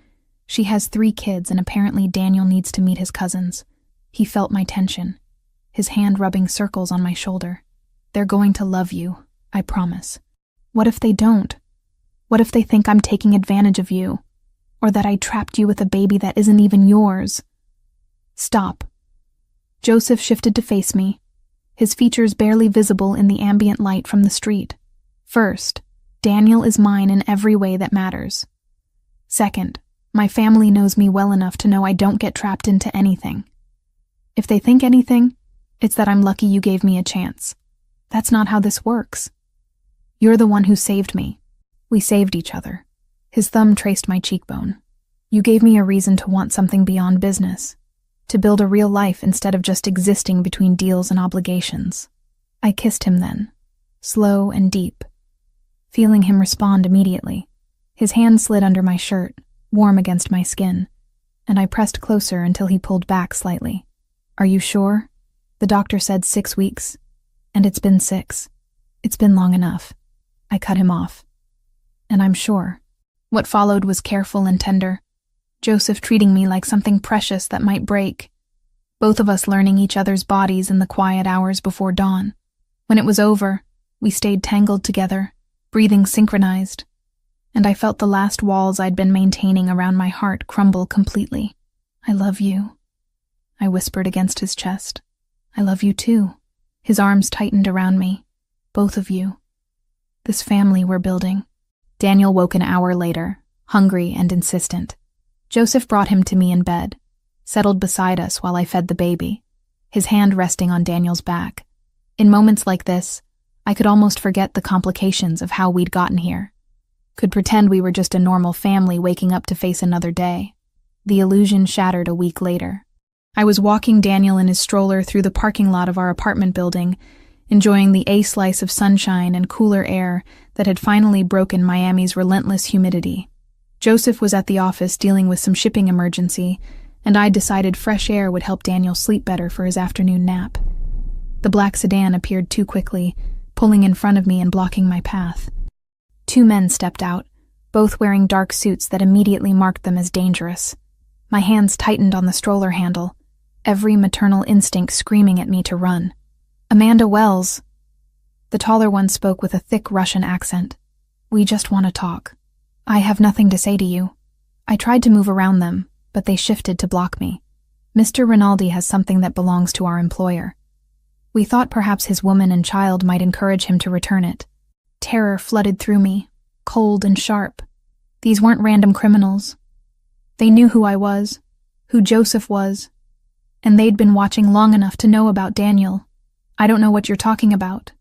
She has 3 kids, and apparently Daniel needs to meet his cousins." He felt my tension, his hand rubbing circles on my shoulder. "They're going to love you, I promise." "What if they don't? What if they think I'm taking advantage of you? Or that I trapped you with a baby that isn't even yours?" "Stop." Joseph shifted to face me, his features barely visible in the ambient light from the street. "First, Daniel is mine in every way that matters. Second, my family knows me well enough to know I don't get trapped into anything. If they think anything, it's that I'm lucky you gave me a chance. That's not how this works. You're the one who saved me. We saved each other." His thumb traced my cheekbone. "You gave me a reason to want something beyond business, to build a real life instead of just existing between deals and obligations." I kissed him then, slow and deep, feeling him respond immediately. His hand slid under my shirt, warm against my skin, and I pressed closer until he pulled back slightly. "Are you sure? The doctor said 6 weeks, and it's been 6. It's been long enough." I cut him off. "And I'm sure." What followed was careful and tender, Joseph treating me like something precious that might break, both of us learning each other's bodies in the quiet hours before dawn. When it was over, we stayed tangled together, breathing synchronized, and I felt the last walls I'd been maintaining around my heart crumble completely. "I love you," I whispered against his chest. "I love you too." His arms tightened around me. "Both of you. This family we're building." Daniel woke an hour later, hungry and insistent. Joseph brought him to me in bed, settled beside us while I fed the baby, his hand resting on Daniel's back. In moments like this, I could almost forget the complications of how we'd gotten here. Could pretend we were just a normal family waking up to face another day. The illusion shattered a week later. I was walking Daniel in his stroller through the parking lot of our apartment building, enjoying the slice of sunshine and cooler air that had finally broken Miami's relentless humidity. Joseph was at the office dealing with some shipping emergency, and I decided fresh air would help Daniel sleep better for his afternoon nap. The black sedan appeared too quickly, pulling in front of me and blocking my path. 2 men stepped out, both wearing dark suits that immediately marked them as dangerous. My hands tightened on the stroller handle, every maternal instinct screaming at me to run. "Amanda Wells." The taller one spoke with a thick Russian accent. "We just want to talk. I have nothing to say to you." I tried to move around them, but they shifted to block me. "Mr. Rinaldi has something that belongs to our employer." We thought perhaps his woman and child might encourage him to return it. Terror flooded through me, cold and sharp. These weren't random criminals. They knew who I was, who Joseph was, and they'd been watching long enough to know about Daniel. "I don't know what you're talking about."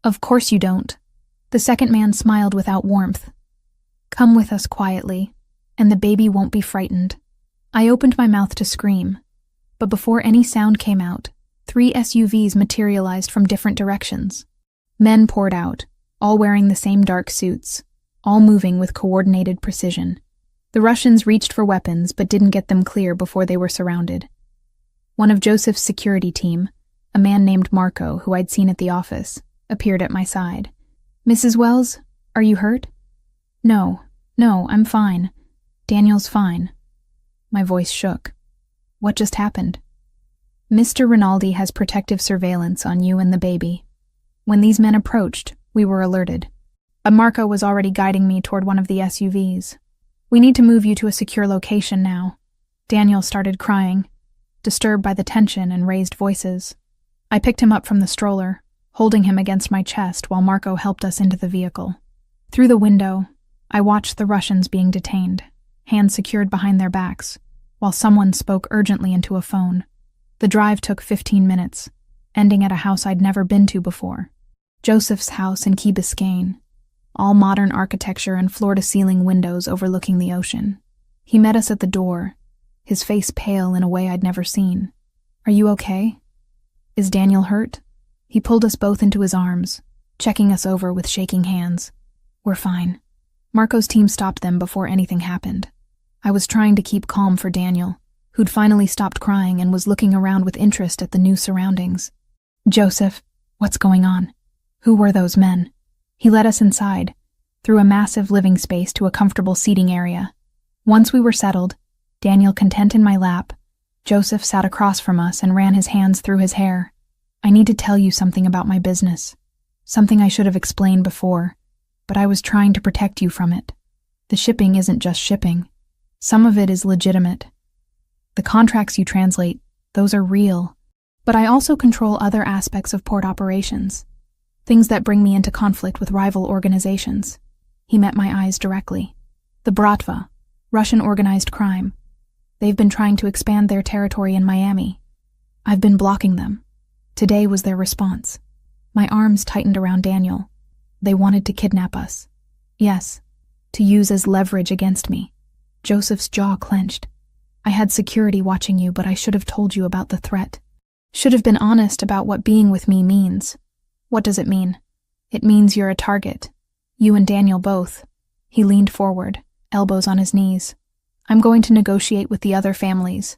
"Of course you don't." The second man smiled without warmth. "Come with us quietly, and the baby won't be frightened." I opened my mouth to scream, but before any sound came out, 3 SUVs materialized from different directions. Men poured out, all wearing the same dark suits, all moving with coordinated precision. The Russians reached for weapons but didn't get them clear before they were surrounded. One of Joseph's security team, a man named Marco, who I'd seen at the office, appeared at my side. "Mrs. Wells, are you hurt?" No, I'm fine. Daniel's fine." My voice shook. "What just happened?" "Mr. Rinaldi has protective surveillance on you and the baby. When these men approached, we were alerted. Marco was already guiding me toward one of the SUVs. We need to move you to a secure location now." Daniel started crying, disturbed by the tension and raised voices. I picked him up from the stroller, holding him against my chest while Marco helped us into the vehicle. Through the window, I watched the Russians being detained, hands secured behind their backs, while someone spoke urgently into a phone. The drive took 15 minutes, ending at a house I'd never been to before. Joseph's house in Key Biscayne, all modern architecture and floor-to-ceiling windows overlooking the ocean. He met us at the door, his face pale in a way I'd never seen. "Are you okay? Is Daniel hurt?" He pulled us both into his arms, checking us over with shaking hands. We're fine. Marco's team stopped them before anything happened. I was trying to keep calm for Daniel, who'd finally stopped crying and was looking around with interest at the new surroundings. Joseph, what's going on? Who were those men? He led us inside, through a massive living space to a comfortable seating area. Once we were settled, Daniel content in my lap, Joseph sat across from us and ran his hands through his hair. I need to tell you something about my business. Something I should have explained before, but I was trying to protect you from it. The shipping isn't just shipping. Some of it is legitimate. The contracts you translate, those are real. But I also control other aspects of port operations. Things that bring me into conflict with rival organizations. He met my eyes directly. The Bratva, Russian organized crime. They've been trying to expand their territory in Miami. I've been blocking them. Today was their response. My arms tightened around Daniel. They wanted to kidnap us. Yes, to use as leverage against me. Joseph's jaw clenched. I had security watching you, but I should have told you about the threat. Should have been honest about what being with me means. What does it mean? It means you're a target. You and Daniel both. He leaned forward, elbows on his knees. I'm going to negotiate with the other families.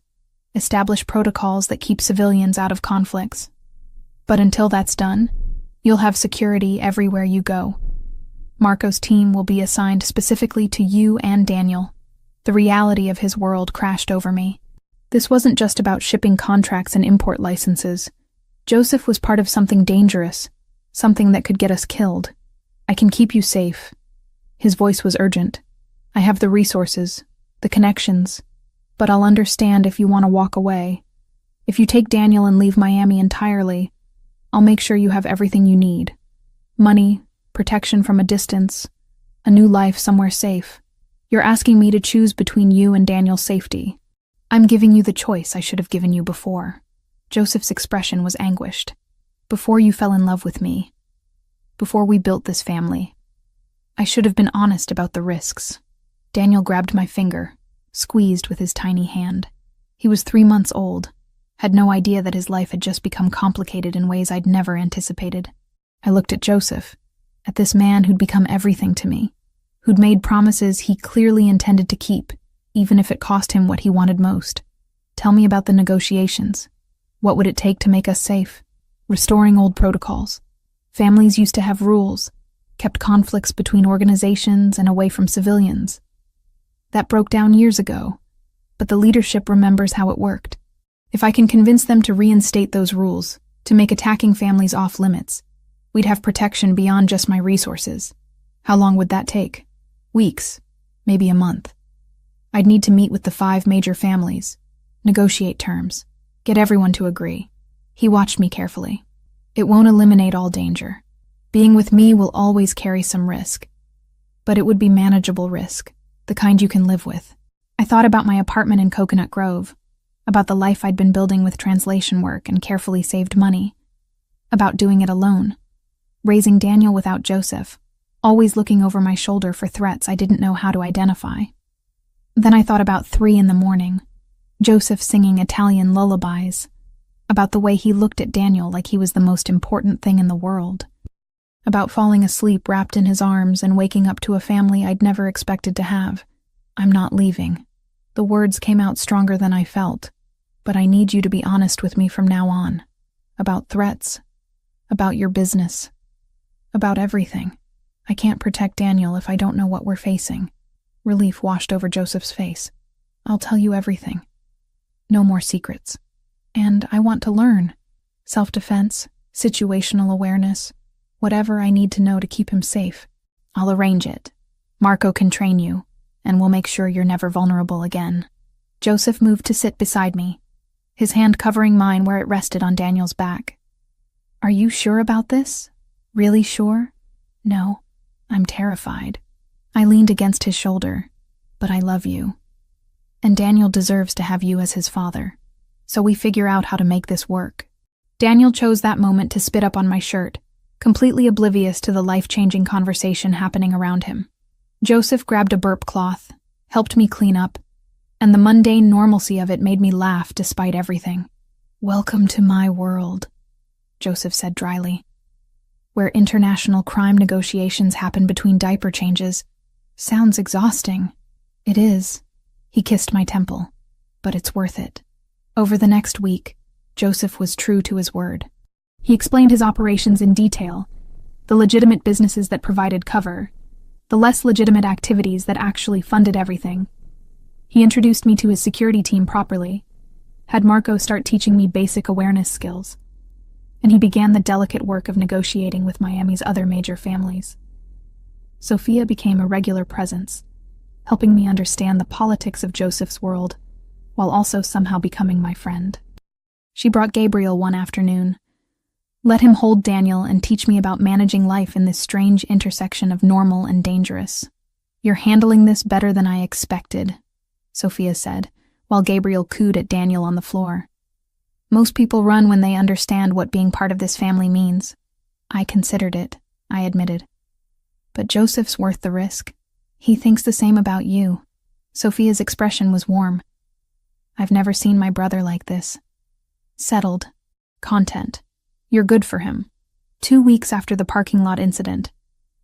Establish protocols that keep civilians out of conflicts. But until that's done, you'll have security everywhere you go. Marco's team will be assigned specifically to you and Daniel. The reality of his world crashed over me. This wasn't just about shipping contracts and import licenses. Joseph was part of something dangerous, something that could get us killed. I can keep you safe. His voice was urgent. I have the resources, the connections, but I'll understand if you want to walk away. If you take Daniel and leave Miami entirely, I'll make sure you have everything you need. Money, protection from a distance, a new life somewhere safe. You're asking me to choose between you and Daniel's safety. I'm giving you the choice I should have given you before. Joseph's expression was anguished. Before you fell in love with me. Before we built this family. I should have been honest about the risks. Daniel grabbed my finger, squeezed with his tiny hand. He was 3 months old, had no idea that his life had just become complicated in ways I'd never anticipated. I looked at Joseph, at this man who'd become everything to me, who'd made promises he clearly intended to keep, even if it cost him what he wanted most. Tell me about the negotiations. What would it take to make us safe? Restoring old protocols. Families used to have rules, kept conflicts between organizations and away from civilians. That broke down years ago, but the leadership remembers how it worked. If I can convince them to reinstate those rules, to make attacking families off limits, we'd have protection beyond just my resources. How long would that take? Weeks, maybe a month. I'd need to meet with the 5 major families, negotiate terms, get everyone to agree. He watched me carefully. It won't eliminate all danger. Being with me will always carry some risk. But it would be manageable risk, the kind you can live with. I thought about my apartment in Coconut Grove, about the life I'd been building with translation work and carefully saved money, about doing it alone, raising Daniel without Joseph, always looking over my shoulder for threats I didn't know how to identify. Then I thought about 3 in the morning, Joseph singing Italian lullabies, about the way he looked at Daniel like he was the most important thing in the world, about falling asleep wrapped in his arms and waking up to a family I'd never expected to have. I'm not leaving. The words came out stronger than I felt, but I need you to be honest with me from now on, about threats, about your business, about everything. I can't protect Daniel if I don't know what we're facing. Relief washed over Joseph's face. I'll tell you everything. No more secrets. And I want to learn. Self-defense, situational awareness, whatever I need to know to keep him safe. I'll arrange it. Marco can train you, and we'll make sure you're never vulnerable again. Joseph moved to sit beside me, his hand covering mine where it rested on Daniel's back. Are you sure about this? Really sure? No, I'm terrified. I leaned against his shoulder. But I love you. And Daniel deserves to have you as his father. So we figure out how to make this work. Daniel chose that moment to spit up on my shirt, completely oblivious to the life-changing conversation happening around him. Joseph grabbed a burp cloth, helped me clean up, and the mundane normalcy of it made me laugh despite everything. Welcome to my world. Joseph said dryly. Where international crime negotiations happen between diaper changes. Sounds exhausting. It is. He kissed my temple. But it's worth it. Over the next week, Joseph was true to his word. He explained his operations in detail, the legitimate businesses that provided cover, the less legitimate activities that actually funded everything. He introduced me to his security team properly, had Marco start teaching me basic awareness skills, and he began the delicate work of negotiating with Miami's other major families. Sophia became a regular presence, helping me understand the politics of Joseph's world, while also somehow becoming my friend. She brought Gabriel one afternoon. Let him hold Daniel and teach me about managing life in this strange intersection of normal and dangerous. You're handling this better than I expected, Sophia said, while Gabriel cooed at Daniel on the floor. Most people run when they understand what being part of this family means. I considered it, I admitted. But Joseph's worth the risk. He thinks the same about you. Sophia's expression was warm. I've never seen my brother like this. Settled. Content. You're good for him. 2 weeks after the parking lot incident,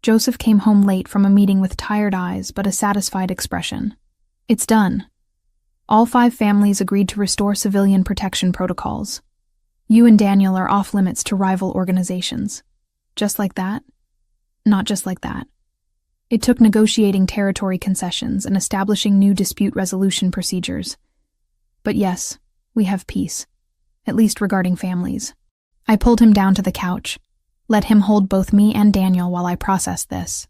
Joseph came home late from a meeting with tired eyes but a satisfied expression. It's done. All 5 families agreed to restore civilian protection protocols. You and Daniel are off limits to rival organizations. Just like that? Not just like that. It took negotiating territory concessions and establishing new dispute resolution procedures. But yes, we have peace, at least regarding families. I pulled him down to the couch, let him hold both me and Daniel while I processed this.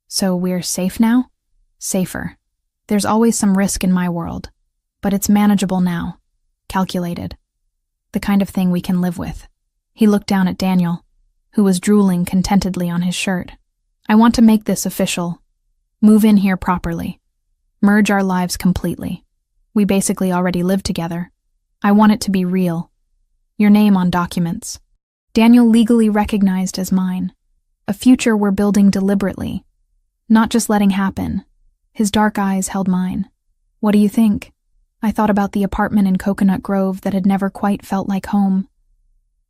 So we're safe now? Safer. There's always some risk in my world, but it's manageable now. Calculated. The kind of thing we can live with. He looked down at Daniel, who was drooling contentedly on his shirt. I want to make this official. Move in here properly. Merge our lives completely. We basically already live together. I want it to be real. Your name on documents. Daniel legally recognized as mine. A future we're building deliberately. Not just letting happen. His dark eyes held mine. What do you think? I thought about the apartment in Coconut Grove that had never quite felt like home.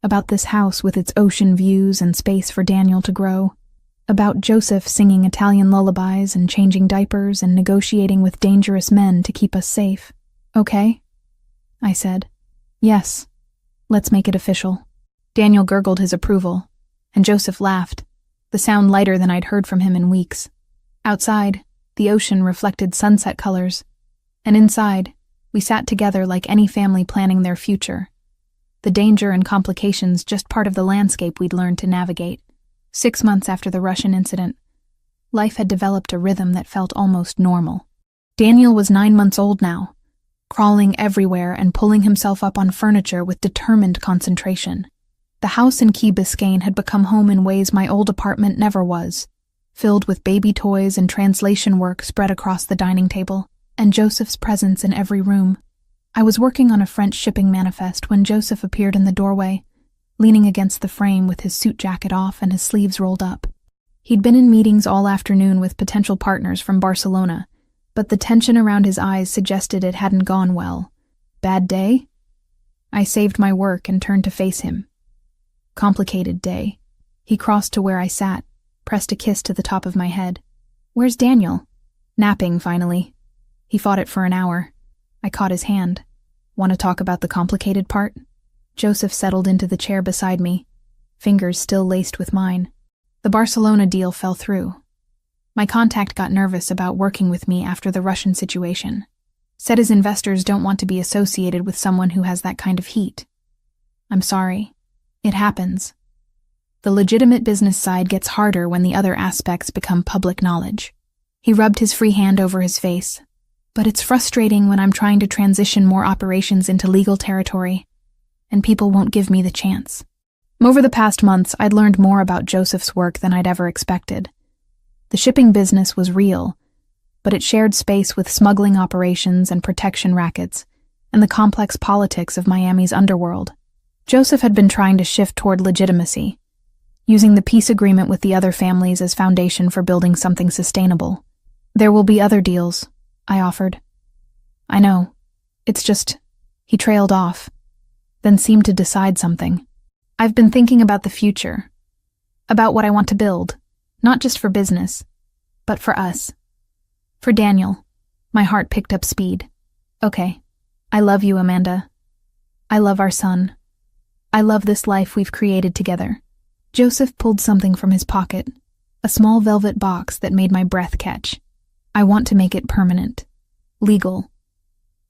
About this house with its ocean views and space for Daniel to grow. About Joseph singing Italian lullabies and changing diapers and negotiating with dangerous men to keep us safe. Okay? I said. Yes. Let's make it official. Daniel gurgled his approval, and Joseph laughed, the sound lighter than I'd heard from him in weeks. Outside, the ocean reflected sunset colors, and inside, we sat together like any family planning their future. The danger and complications just part of the landscape we'd learned to navigate. 6 months after the Russian incident, life had developed a rhythm that felt almost normal. Daniel was 9 months old now, crawling everywhere and pulling himself up on furniture with determined concentration. The house in Key Biscayne had become home in ways my old apartment never was, filled with baby toys and translation work spread across the dining table, and Joseph's presence in every room. I was working on a French shipping manifest when Joseph appeared in the doorway, leaning against the frame with his suit jacket off and his sleeves rolled up. He'd been in meetings all afternoon with potential partners from Barcelona, but the tension around his eyes suggested it hadn't gone well. Bad day? I saved my work and turned to face him. Complicated day. He crossed to where I sat, pressed a kiss to the top of my head. Where's Daniel? Napping, finally. He fought it for an hour. I caught his hand. Want to talk about the complicated part? Joseph settled into the chair beside me, fingers still laced with mine. The Barcelona deal fell through. My contact got nervous about working with me after the Russian situation. Said his investors don't want to be associated with someone who has that kind of heat. I'm sorry. It happens. The legitimate business side gets harder when the other aspects become public knowledge. He rubbed his free hand over his face. But it's frustrating when I'm trying to transition more operations into legal territory, and people won't give me the chance. Over the past months, I'd learned more about Joseph's work than I'd ever expected. The shipping business was real, but it shared space with smuggling operations and protection rackets, and the complex politics of Miami's underworld. Joseph had been trying to shift toward legitimacy, using the peace agreement with the other families as foundation for building something sustainable. There will be other deals, I offered. I know. It's just... He trailed off, then seemed to decide something. I've been thinking about the future, about what I want to build, not just for business, but for us. For Daniel. My heart picked up speed. Okay, I love you, Amanda. I love our son. I love this life we've created together. Joseph pulled something from his pocket, a small velvet box that made my breath catch. I want to make it permanent. Legal.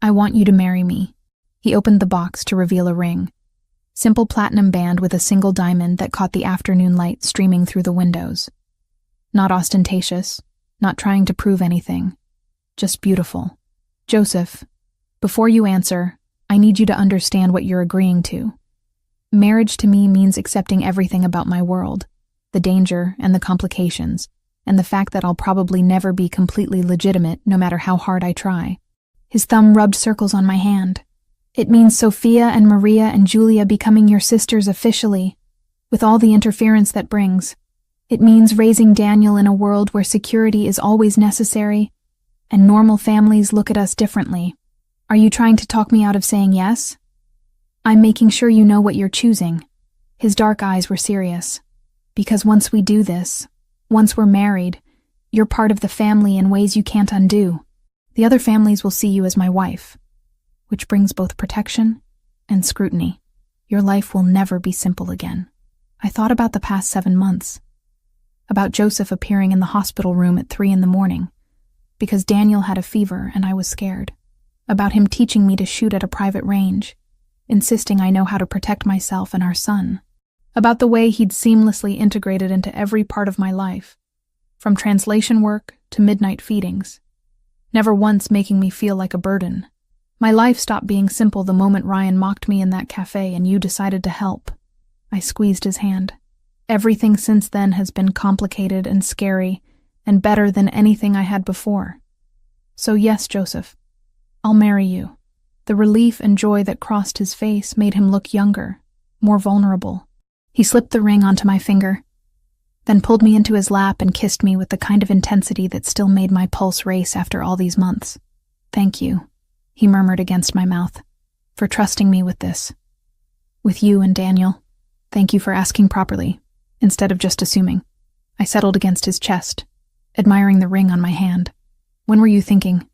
I want you to marry me. He opened the box to reveal a ring. Simple platinum band with a single diamond that caught the afternoon light streaming through the windows. Not ostentatious, not trying to prove anything. Just beautiful. Joseph, before you answer, I need you to understand what you're agreeing to. Marriage to me means accepting everything about my world, the danger and the complications, and the fact that I'll probably never be completely legitimate no matter how hard I try. His thumb rubbed circles on my hand. It means Sophia and Maria and Julia becoming your sisters officially, with all the interference that brings. It means raising Daniel in a world where security is always necessary, and normal families look at us differently. Are you trying to talk me out of saying yes? I'm making sure you know what you're choosing. His dark eyes were serious. Because once we do this, once we're married, you're part of the family in ways you can't undo. The other families will see you as my wife, which brings both protection and scrutiny. Your life will never be simple again. I thought about the past 7 months, about Joseph appearing in the hospital room at 3 a.m, because Daniel had a fever and I was scared, about him teaching me to shoot at a private range, insisting I know how to protect myself and our son, about the way he'd seamlessly integrated into every part of my life, from translation work to midnight feedings, never once making me feel like a burden. My life stopped being simple the moment Ryan mocked me in that cafe and you decided to help. I squeezed his hand. Everything since then has been complicated and scary and better than anything I had before. So yes, Joseph, I'll marry you. The relief and joy that crossed his face made him look younger, more vulnerable. He slipped the ring onto my finger, then pulled me into his lap and kissed me with the kind of intensity that still made my pulse race after all these months. Thank you, he murmured against my mouth, for trusting me with this. With you and Daniel. Thank you for asking properly, instead of just assuming. I settled against his chest, admiring the ring on my hand. When were you thinking?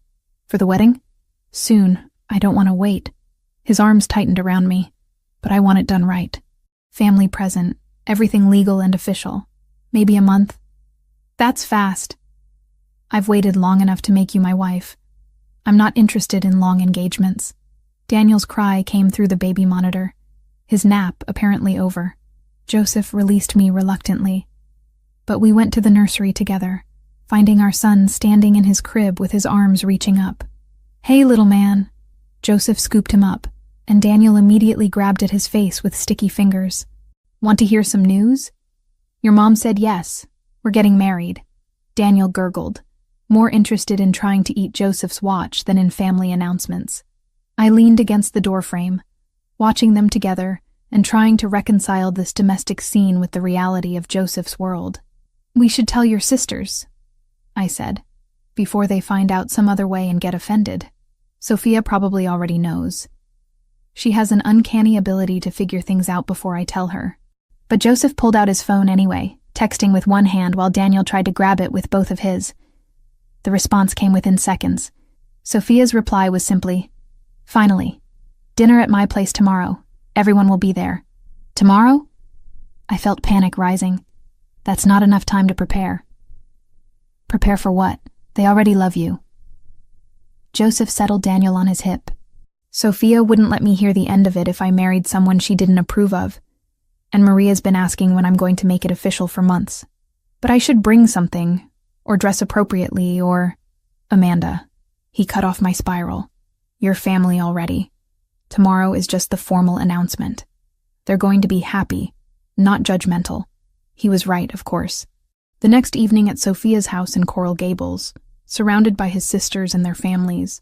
For the wedding? Soon. I don't want to wait. His arms tightened around me, but I want it done right. Family present, everything legal and official. Maybe a month. That's fast. I've waited long enough to make you my wife. I'm not interested in long engagements. Daniel's cry came through the baby monitor, his nap apparently over. Joseph released me reluctantly, but we went to the nursery together, finding our son standing in his crib with his arms reaching up. Hey, little man. Joseph scooped him up, and Daniel immediately grabbed at his face with sticky fingers. Want to hear some news? Your mom said yes. We're getting married. Daniel gurgled, more interested in trying to eat Joseph's watch than in family announcements. I leaned against the doorframe, watching them together and trying to reconcile this domestic scene with the reality of Joseph's world. We should tell your sisters, I said, before they find out some other way and get offended. Sophia probably already knows. She has an uncanny ability to figure things out before I tell her. But Joseph pulled out his phone anyway, texting with one hand while Daniel tried to grab it with both of his. The response came within seconds. Sophia's reply was simply, "Finally. Dinner at my place tomorrow. Everyone will be there." Tomorrow? I felt panic rising. That's not enough time to prepare. Prepare for what? They already love you. Joseph settled Daniel on his hip. Sophia wouldn't let me hear the end of it if I married someone she didn't approve of, and Maria's been asking when I'm going to make it official for months. But I should bring something, or dress appropriately, or... Amanda. He cut off my spiral. You're family already. Tomorrow is just the formal announcement. They're going to be happy, not judgmental. He was right, of course. The next evening at Sophia's house in Coral Gables, surrounded by his sisters and their families,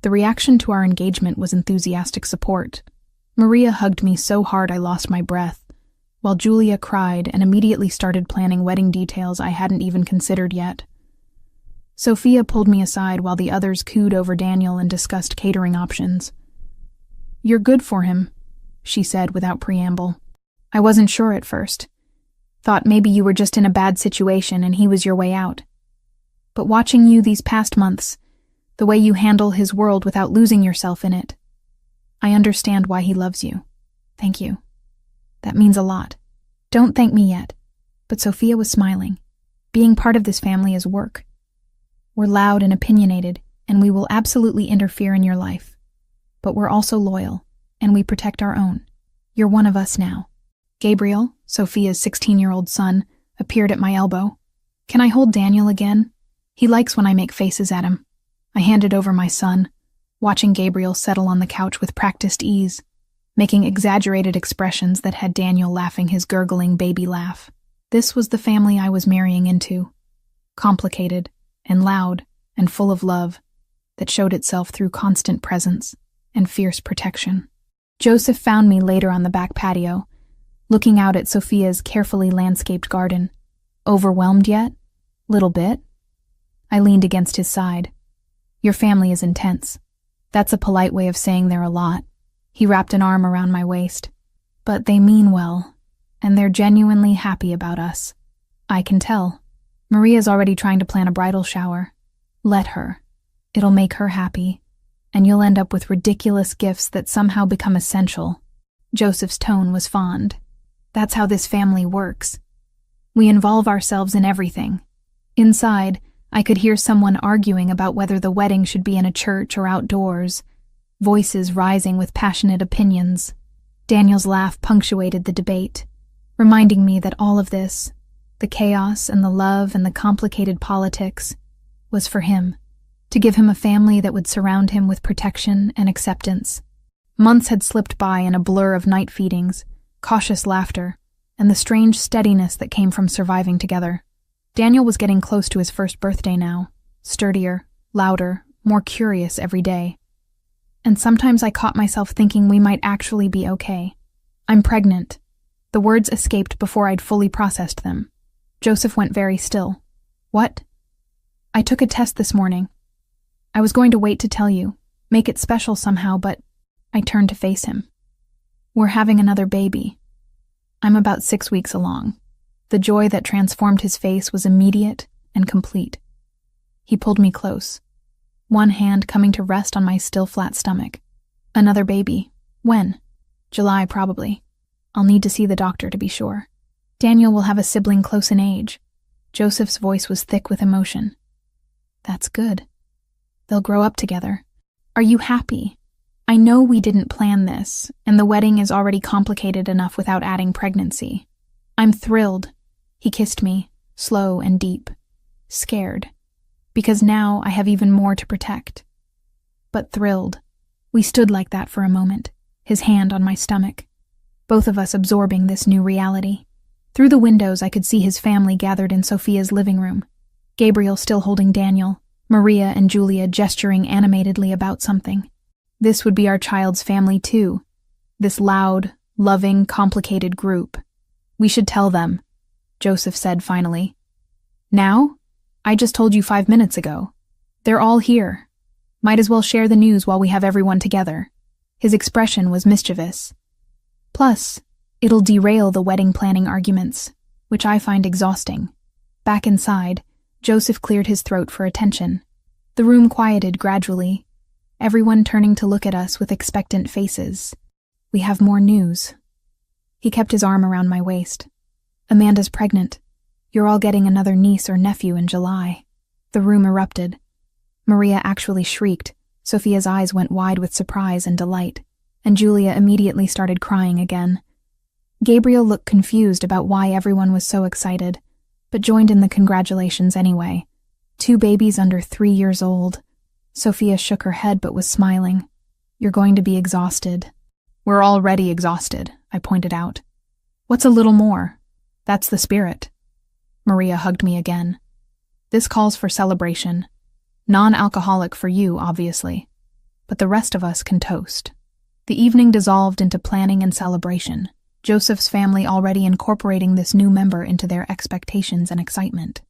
the reaction to our engagement was enthusiastic support. Maria hugged me so hard I lost my breath, while Julia cried and immediately started planning wedding details I hadn't even considered yet. Sophia pulled me aside while the others cooed over Daniel and discussed catering options. "You're good for him," she said without preamble. I wasn't sure at first. Thought maybe you were just in a bad situation and he was your way out. But watching you these past months, the way you handle his world without losing yourself in it, I understand why he loves you. Thank you. That means a lot. Don't thank me yet. But Sophia was smiling. Being part of this family is work. We're loud and opinionated, and we will absolutely interfere in your life. But we're also loyal, and we protect our own. You're one of us now. Gabriel, Sophia's 16-year-old son, appeared at my elbow. Can I hold Daniel again? He likes when I make faces at him. I handed over my son, watching Gabriel settle on the couch with practiced ease, making exaggerated expressions that had Daniel laughing his gurgling baby laugh. This was the family I was marrying into. Complicated and loud and full of love that showed itself through constant presence and fierce protection. Joseph found me later on the back patio, looking out at Sophia's carefully landscaped garden. Overwhelmed yet? Little bit? I leaned against his side. Your family is intense. That's a polite way of saying they're a lot. He wrapped an arm around my waist. But they mean well, and they're genuinely happy about us. I can tell. Maria's already trying to plan a bridal shower. Let her. It'll make her happy, and you'll end up with ridiculous gifts that somehow become essential. Joseph's tone was fond. That's how this family works. We involve ourselves in everything. Inside, I could hear someone arguing about whether the wedding should be in a church or outdoors, voices rising with passionate opinions. Daniel's laugh punctuated the debate, reminding me that all of this, the chaos and the love and the complicated politics, was for him, to give him a family that would surround him with protection and acceptance. Months had slipped by in a blur of night feedings, cautious laughter, and the strange steadiness that came from surviving together. Daniel was getting close to his first birthday now, sturdier, louder, more curious every day. And sometimes I caught myself thinking we might actually be okay. I'm pregnant. The words escaped before I'd fully processed them. Joseph went very still. What? I took a test this morning. I was going to wait to tell you, make it special somehow, but I turned to face him. We're having another baby. I'm about 6 weeks along. The joy that transformed his face was immediate and complete. He pulled me close, one hand coming to rest on my still flat stomach. Another baby. When? July, probably. I'll need to see the doctor to be sure. Daniel will have a sibling close in age. Joseph's voice was thick with emotion. That's good. They'll grow up together. Are you happy? I know we didn't plan this, and the wedding is already complicated enough without adding pregnancy. I'm thrilled. He kissed me, slow and deep. Scared. Because now I have even more to protect. But thrilled. We stood like that for a moment, his hand on my stomach, both of us absorbing this new reality. Through the windows I could see his family gathered in Sophia's living room. Gabriel still holding Daniel, Maria and Julia gesturing animatedly about something. This would be our child's family too. This loud, loving, complicated group. We should tell them, Joseph said finally. Now? I just told you 5 minutes ago. They're all here. Might as well share the news while we have everyone together. His expression was mischievous. Plus, it'll derail the wedding planning arguments, which I find exhausting. Back inside, Joseph cleared his throat for attention. The room quieted gradually, everyone turning to look at us with expectant faces. We have more news. He kept his arm around my waist. Amanda's pregnant. You're all getting another niece or nephew in July. The room erupted. Maria actually shrieked. Sophia's eyes went wide with surprise and delight, and Julia immediately started crying again. Gabriel looked confused about why everyone was so excited, but joined in the congratulations anyway. 2 babies under 3 years old. Sophia shook her head but was smiling. You're going to be exhausted. We're already exhausted, I pointed out. What's a little more? That's the spirit. Maria hugged me again. This calls for celebration. Non-alcoholic for you, obviously. But the rest of us can toast. The evening dissolved into planning and celebration, Joseph's family already incorporating this new member into their expectations and excitement.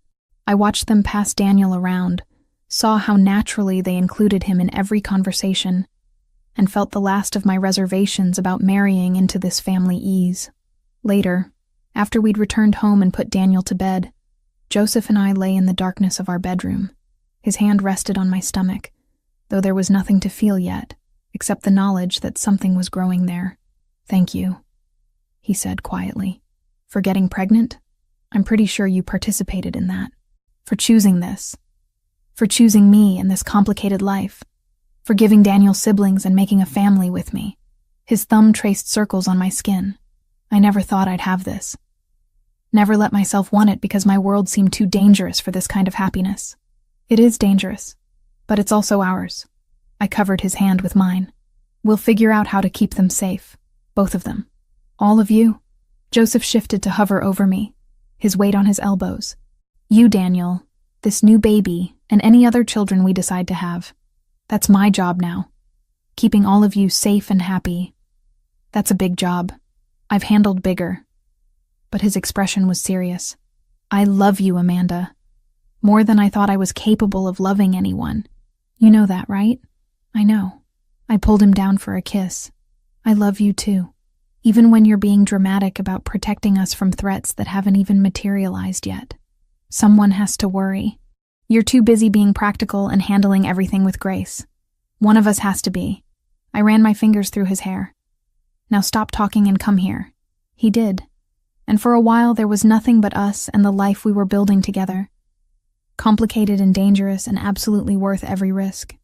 I watched them pass Daniel around, saw how naturally they included him in every conversation, and felt the last of my reservations about marrying into this family ease. Later, after we'd returned home and put Daniel to bed, Joseph and I lay in the darkness of our bedroom. His hand rested on my stomach, though there was nothing to feel yet, except the knowledge that something was growing there. "Thank you," he said quietly. "For getting pregnant? I'm pretty sure you participated in that. For choosing this. For choosing me in this complicated life. For giving Daniel siblings and making a family with me." His thumb traced circles on my skin. "I never thought I'd have this. Never let myself want it because my world seemed too dangerous for this kind of happiness. It is dangerous, but it's also ours." I covered his hand with mine. "We'll figure out how to keep them safe. Both of them. All of you." Joseph shifted to hover over me, his weight on his elbows. "You, Daniel, this new baby, and any other children we decide to have. That's my job now. Keeping all of you safe and happy. That's a big job. I've handled bigger." But his expression was serious. "I love you, Amanda. More than I thought I was capable of loving anyone. You know that, right?" "I know." I pulled him down for a kiss. "I love you too. Even when you're being dramatic about protecting us from threats that haven't even materialized yet. Someone has to worry. You're too busy being practical and handling everything with grace. One of us has to be." I ran my fingers through his hair. "Now stop talking and come here." He did. And for a while there was nothing but us and the life we were building together. Complicated and dangerous and absolutely worth every risk.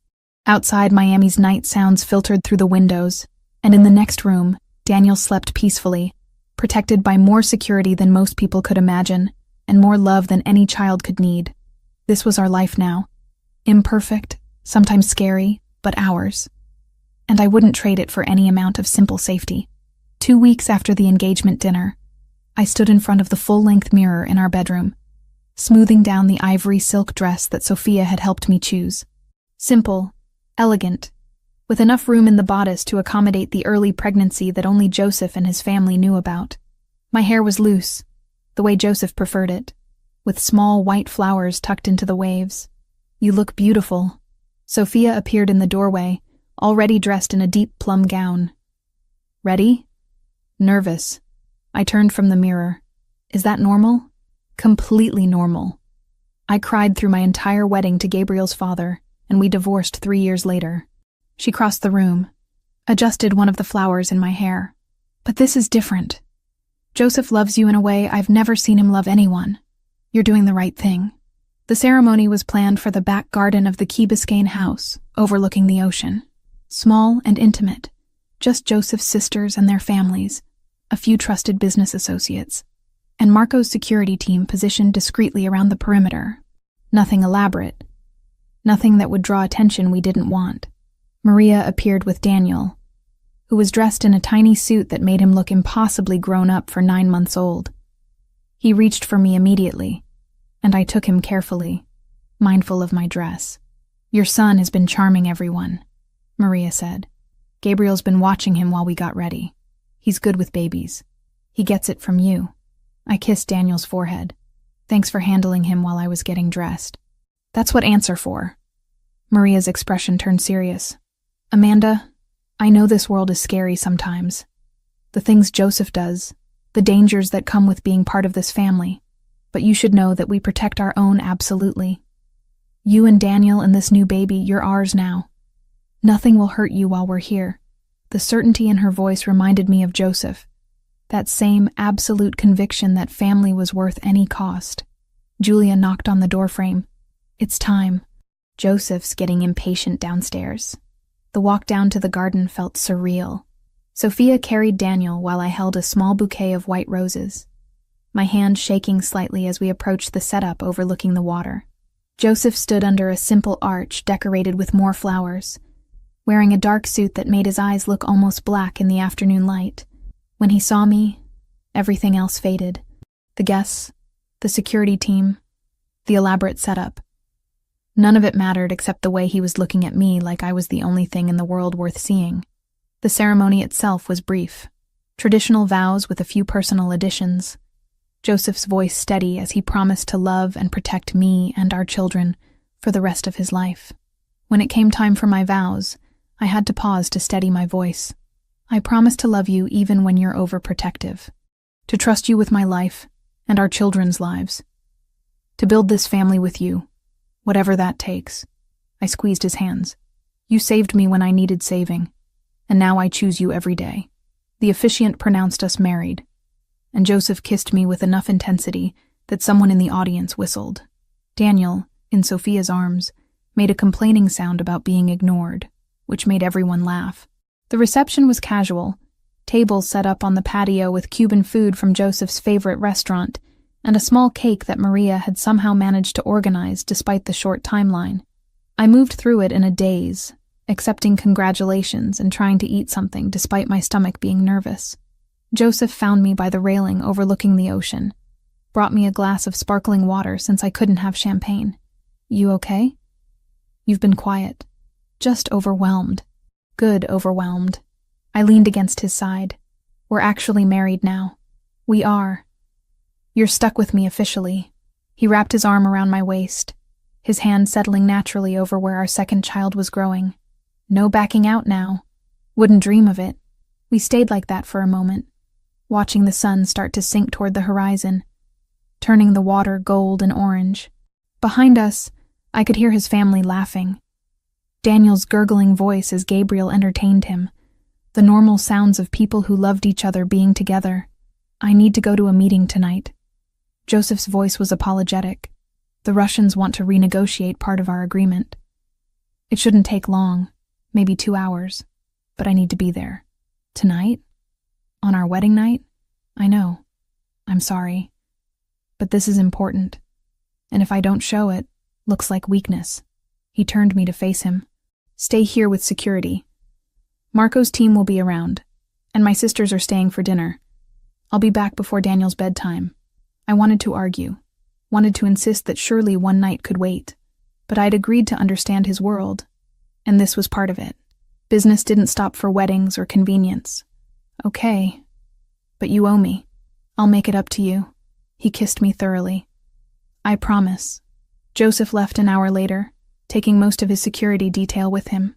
Outside, Miami's night sounds filtered through the windows, and in the next room, Daniel slept peacefully, protected by more security than most people could imagine, and more love than any child could need. This was our life now. Imperfect, sometimes scary, but ours. And I wouldn't trade it for any amount of simple safety. 2 weeks after the engagement dinner, I stood in front of the full-length mirror in our bedroom, smoothing down the ivory silk dress that Sophia had helped me choose. Simple, elegant, with enough room in the bodice to accommodate the early pregnancy that only Joseph and his family knew about. My hair was loose, the way Joseph preferred it, with small white flowers tucked into the waves. "You look beautiful." Sophia appeared in the doorway, already dressed in a deep plum gown. "Ready?" Nervous. I turned from the mirror. "Is that normal?" Completely normal. I cried through my entire wedding to Gabriel's father, and we divorced 3 years later. She crossed the room, adjusted one of the flowers in my hair. "But this is different. Joseph loves you in a way I've never seen him love anyone. You're doing the right thing." The ceremony was planned for the back garden of the Key Biscayne house, overlooking the ocean. Small and intimate, just Joseph's sisters and their families, a few trusted business associates, and Marco's security team positioned discreetly around the perimeter. Nothing elaborate. Nothing that would draw attention we didn't want. Maria appeared with Daniel, who was dressed in a tiny suit that made him look impossibly grown up for 9 months old. He reached for me immediately, and I took him carefully, mindful of my dress. "Your son has been charming everyone," Maria said. "Gabriel's been watching him while we got ready. He's good with babies. He gets it from you." I kissed Daniel's forehead. "Thanks for handling him while I was getting dressed." "That's what aunts are for." Maria's expression turned serious. "Amanda, I know this world is scary sometimes. The things Joseph does, the dangers that come with being part of this family. But you should know that we protect our own absolutely. You and Daniel and this new baby, you're ours now. Nothing will hurt you while we're here." The certainty in her voice reminded me of Joseph. That same absolute conviction that family was worth any cost. Julia knocked on the doorframe. "It's time." Joseph's getting impatient downstairs. The walk down to the garden felt surreal. Sophia carried Daniel while I held a small bouquet of white roses, my hand shaking slightly as we approached the setup overlooking the water. Joseph stood under a simple arch decorated with more flowers, wearing a dark suit that made his eyes look almost black in the afternoon light. When he saw me, everything else faded. The guests, the security team, the elaborate setup. None of it mattered except the way he was looking at me like I was the only thing in the world worth seeing. The ceremony itself was brief. Traditional vows with a few personal additions. Joseph's voice steady as he promised to love and protect me and our children for the rest of his life. When it came time for my vows, I had to pause to steady my voice. "I promise to love you even when you're overprotective." To trust you with my life and our children's lives. To build this family with you, whatever that takes. I squeezed his hands. You saved me when I needed saving, and now I choose you every day. The officiant pronounced us married, and Joseph kissed me with enough intensity that someone in the audience whistled. Daniel, in Sophia's arms, made a complaining sound about being ignored, which made everyone laugh. The reception was casual, tables set up on the patio with Cuban food from Joseph's favorite restaurant, and a small cake that Maria had somehow managed to organize despite the short timeline. I moved through it in a daze, accepting congratulations and trying to eat something despite my stomach being nervous. Joseph found me by the railing overlooking the ocean, brought me a glass of sparkling water since I couldn't have champagne. You okay? You've been quiet. Just overwhelmed. Good overwhelmed. I leaned against his side. We're actually married now. We are. You're stuck with me officially. He wrapped his arm around my waist, his hand settling naturally over where our second child was growing. No backing out now. Wouldn't dream of it. We stayed like that for a moment, watching the sun start to sink toward the horizon, turning the water gold and orange. Behind us, I could hear his family laughing. Daniel's gurgling voice as Gabriel entertained him, the normal sounds of people who loved each other being together. I need to go to a meeting tonight. Joseph's voice was apologetic. The Russians want to renegotiate part of our agreement. It shouldn't take long, maybe 2 hours, but I need to be there. Tonight? On our wedding night? I know. I'm sorry. But this is important. And if I don't show it, looks like weakness. He turned me to face him. Stay here with security. Marco's team will be around, and my sisters are staying for dinner. I'll be back before Daniel's bedtime. I wanted to argue, wanted to insist that surely one night could wait, but I'd agreed to understand his world, and this was part of it. Business didn't stop for weddings or convenience. Okay, but you owe me. I'll make it up to you. He kissed me thoroughly. I promise. Joseph left an hour later, taking most of his security detail with him.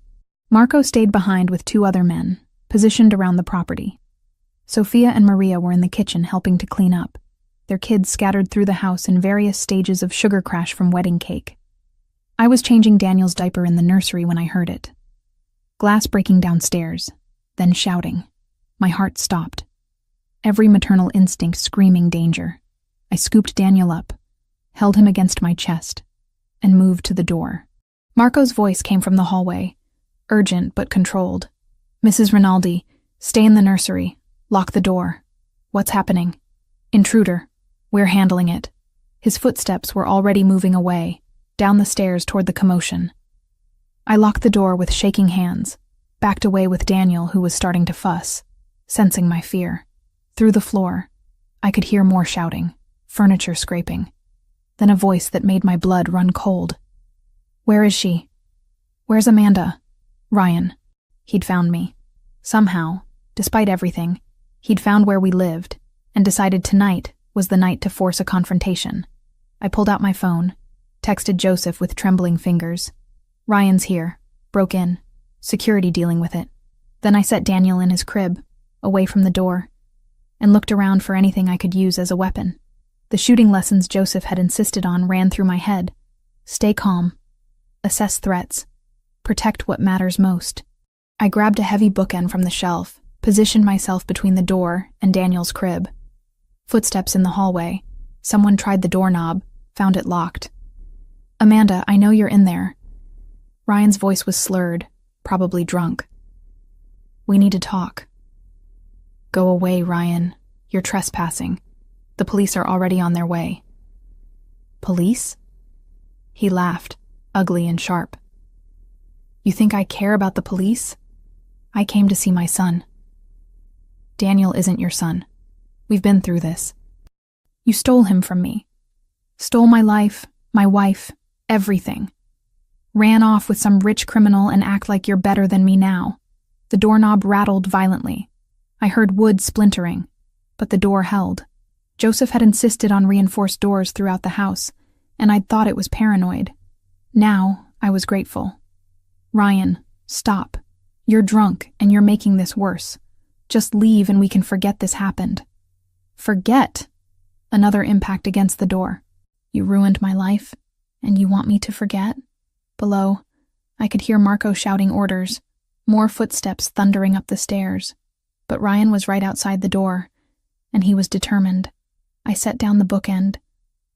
Marco stayed behind with 2 other men, positioned around the property. Sophia and Maria were in the kitchen helping to clean up, their kids scattered through the house in various stages of sugar crash from wedding cake. I was changing Daniel's diaper in the nursery when I heard it. Glass breaking downstairs, then shouting. My heart stopped. Every maternal instinct screaming danger. I scooped Daniel up, held him against my chest, and moved to the door. Marco's voice came from the hallway, urgent but controlled. Mrs. Rinaldi, stay in the nursery. Lock the door. What's happening? Intruder. We're handling it. His footsteps were already moving away, down the stairs toward the commotion. I locked the door with shaking hands, backed away with Daniel, who was starting to fuss, sensing my fear. Through the floor, I could hear more shouting, furniture scraping, then a voice that made my blood run cold. Where is she? Where's Amanda? Ryan. He'd found me. Somehow, despite everything, he'd found where we lived, and decided tonight was the night to force a confrontation. I pulled out my phone, texted Joseph with trembling fingers. Ryan's here. Broke in. Security dealing with it. Then I set Daniel in his crib, away from the door, and looked around for anything I could use as a weapon. The shooting lessons Joseph had insisted on ran through my head. Stay calm. Assess threats. Protect what matters most. I grabbed a heavy bookend from the shelf, positioned myself between the door and Daniel's crib. Footsteps in the hallway. Someone tried the doorknob, found it locked. Amanda, I know you're in there. Ryan's voice was slurred, probably drunk. We need to talk. Go away, Ryan. You're trespassing. The police are already on their way. Police? He laughed, ugly and sharp. You think I care about the police? I came to see my son. Daniel isn't your son. We've been through this. You stole him from me. Stole my life, my wife, everything. Ran off with some rich criminal and act like you're better than me now. The doorknob rattled violently. I heard wood splintering, but the door held. Joseph had insisted on reinforced doors throughout the house, and I'd thought it was paranoid. Now, I was grateful. Ryan, stop. You're drunk, and you're making this worse. Just leave and we can forget this happened. Forget. Another impact against the door. You ruined my life, and you want me to forget? Below, I could hear Marco shouting orders, more footsteps thundering up the stairs. But Ryan was right outside the door, and he was determined. I set down the bookend,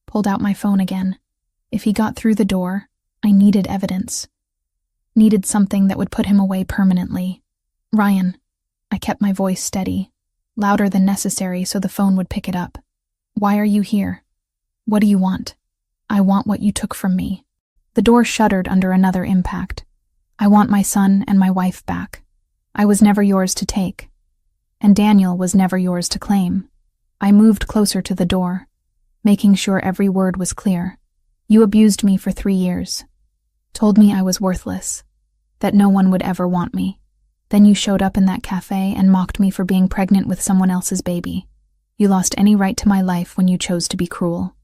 pulled out my phone again. If he got through the door, I needed evidence. Needed something that would put him away permanently. Ryan. I kept my voice steady, louder than necessary so the phone would pick it up. Why are you here? What do you want? I want what you took from me. The door shuddered under another impact. I want my son and my wife back. I was never yours to take. And Daniel was never yours to claim. I moved closer to the door, making sure every word was clear. You abused me for 3 years. Told me I was worthless. That no one would ever want me. Then you showed up in that cafe and mocked me for being pregnant with someone else's baby. You lost any right to my life when you chose to be cruel.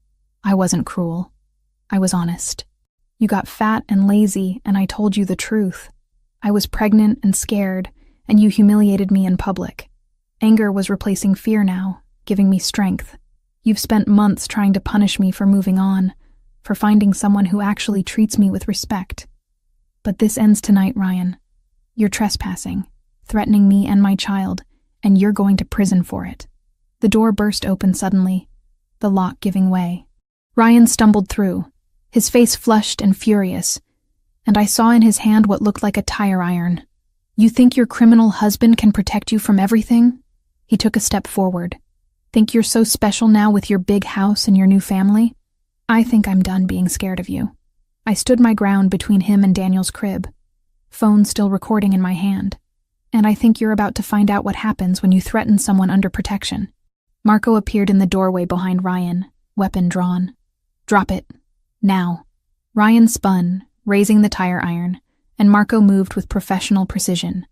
I wasn't cruel. I was honest. You got fat and lazy, and I told you the truth. I was pregnant and scared, and you humiliated me in public. Anger was replacing fear now, giving me strength. You've spent months trying to punish me for moving on, for finding someone who actually treats me with respect. But this ends tonight, Ryan. You're trespassing, threatening me and my child, and you're going to prison for it. The door burst open suddenly, the lock giving way. Ryan stumbled through, his face flushed and furious, and I saw in his hand what looked like a tire iron. You think your criminal husband can protect you from everything? He took a step forward. Think you're so special now with your big house and your new family? I think I'm done being scared of you. I stood my ground between him and Daniel's crib, phone still recording in my hand. And I think you're about to find out what happens when you threaten someone under protection. Marco appeared in the doorway behind Ryan, weapon drawn. Drop it. Now. Ryan spun, raising the tire iron, and Marco moved with professional precision.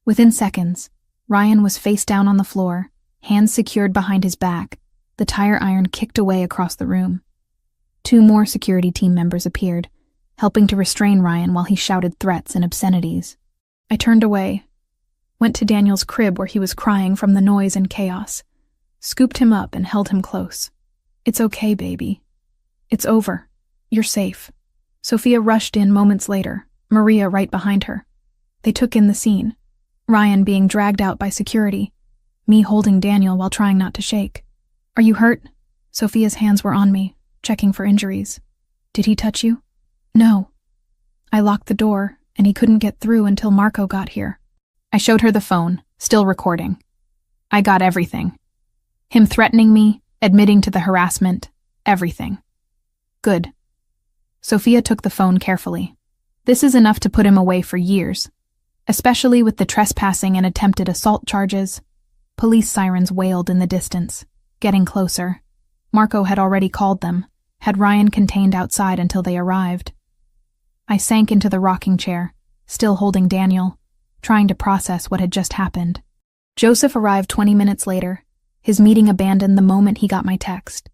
Within seconds, Ryan was face down on the floor, hands secured behind his back, the tire iron kicked away across the room. 2 more security team members appeared, helping to restrain Ryan while he shouted threats and obscenities. I turned away, went to Daniel's crib where he was crying from the noise and chaos, scooped him up and held him close. It's okay, baby. It's over. You're safe. Sophia rushed in moments later, Maria right behind her. They took in the scene, Ryan being dragged out by security, me holding Daniel while trying not to shake. Are you hurt? Sophia's hands were on me, checking for injuries. Did he touch you? No. I locked the door, and he couldn't get through until Marco got here. I showed her the phone, still recording. I got everything. Him threatening me, admitting to the harassment, everything. Good. Sophia took the phone carefully. This is enough to put him away for years, especially with the trespassing and attempted assault charges. Police sirens wailed in the distance, getting closer. Marco had already called them, had Ryan contained outside until they arrived. I sank into the rocking chair, still holding Daniel, trying to process what had just happened. Joseph arrived 20 minutes later, his meeting abandoned the moment he got my text.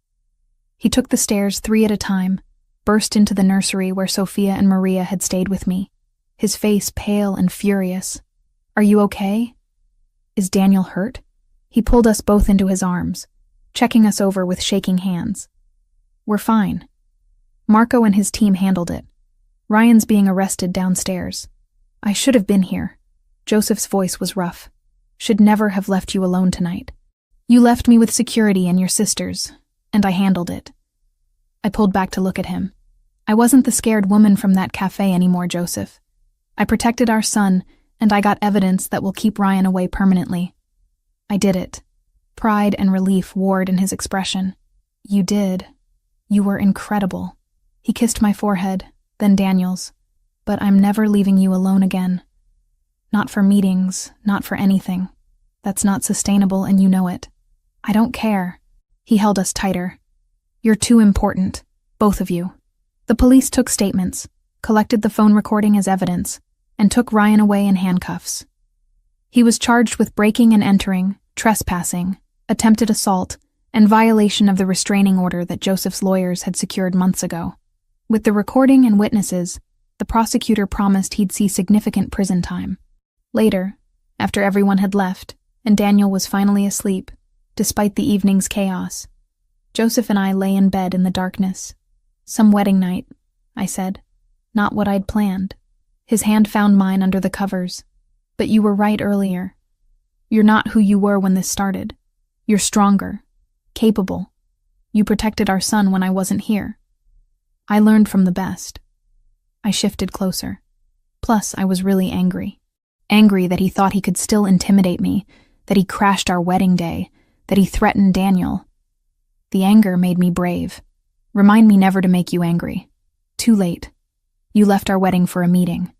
He took the stairs 3 at a time, burst into the nursery where Sophia and Maria had stayed with me, his face pale and furious. Are you okay? Is Daniel hurt? He pulled us both into his arms, checking us over with shaking hands. We're fine. Marco and his team handled it. Ryan's being arrested downstairs. I should have been here. Joseph's voice was rough. Should never have left you alone tonight. You left me with security and your sisters, and I handled it. I pulled back to look at him. I wasn't the scared woman from that cafe anymore, Joseph. I protected our son, and I got evidence that will keep Ryan away permanently. I did it. Pride and relief warred in his expression. You did. You were incredible. He kissed my forehead, then Daniel's. But I'm never leaving you alone again. Not for meetings, not for anything. That's not sustainable, and you know it. I don't care. He held us tighter. You're too important, both of you. The police took statements, collected the phone recording as evidence, and took Ryan away in handcuffs. He was charged with breaking and entering, trespassing, attempted assault, and violation of the restraining order that Joseph's lawyers had secured months ago. With the recording and witnesses, the prosecutor promised he'd see significant prison time. Later, after everyone had left, and Daniel was finally asleep, Despite the evening's chaos, Joseph and I lay in bed in the darkness. "Some wedding night," I said. Not what I'd planned. His hand found mine under the covers. "But you were right earlier. You're not who you were when this started. You're stronger, capable. You protected our son when I wasn't here. I learned from the best." I shifted closer. Plus, I was really angry. Angry that he thought he could still intimidate me, that he crashed our wedding day, that he threatened Daniel. The anger made me brave. "Remind me never to make you angry." "Too late. You left our wedding for a meeting."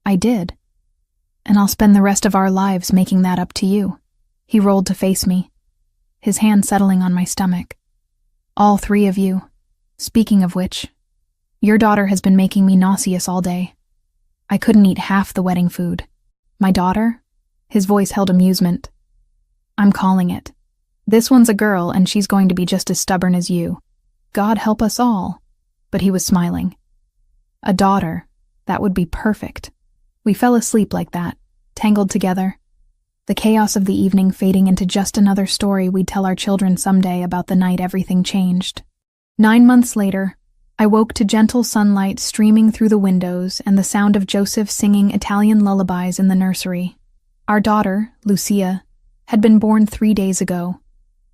"I did. And I'll spend the rest of our lives making that up to you." He rolled to face me, his hand settling on my stomach. "All three of you. Speaking of which, your daughter has been making me nauseous all day. I couldn't eat half the wedding food." "My daughter?" His voice held amusement. "I'm calling it. This one's a girl, and she's going to be just as stubborn as you. God help us all." But he was smiling. "A daughter. That would be perfect." We fell asleep like that, tangled together. The chaos of the evening fading into just another story we'd tell our children someday about the night everything changed. 9 months later, I woke to gentle sunlight streaming through the windows and the sound of Joseph singing Italian lullabies in the nursery. Our daughter, Lucia, had been born 3 days ago,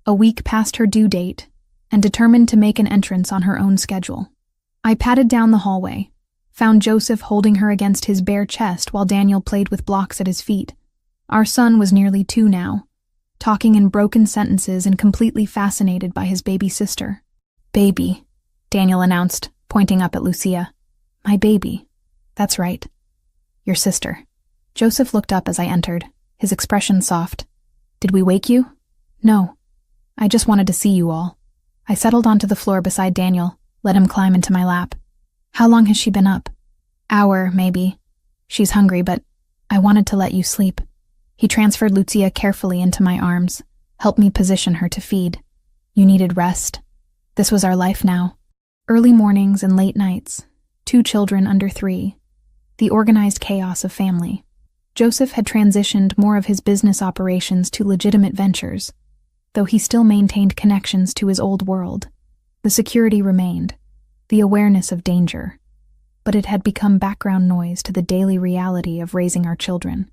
a week past her due date, and determined to make an entrance on her own schedule. I padded down the hallway, found Joseph holding her against his bare chest while Daniel played with blocks at his feet. Our son was nearly 2 now, talking in broken sentences and completely fascinated by his baby sister. "Baby," Daniel announced, pointing up at Lucia. "My baby. That's right. Your sister." Joseph looked up as I entered, his expression soft. "Did we wake you?" "No. I just wanted to see you all." I settled onto the floor beside Daniel, let him climb into my lap. "How long has she been up?" "Hour, maybe. She's hungry, but I wanted to let you sleep." He transferred Lucia carefully into my arms, helped me position her to feed. "You needed rest. This was our life now." Early mornings and late nights, 2 children under 3, the organized chaos of family. Joseph had transitioned more of his business operations to legitimate ventures, though he still maintained connections to his old world. The security remained, the awareness of danger, but it had become background noise to the daily reality of raising our children.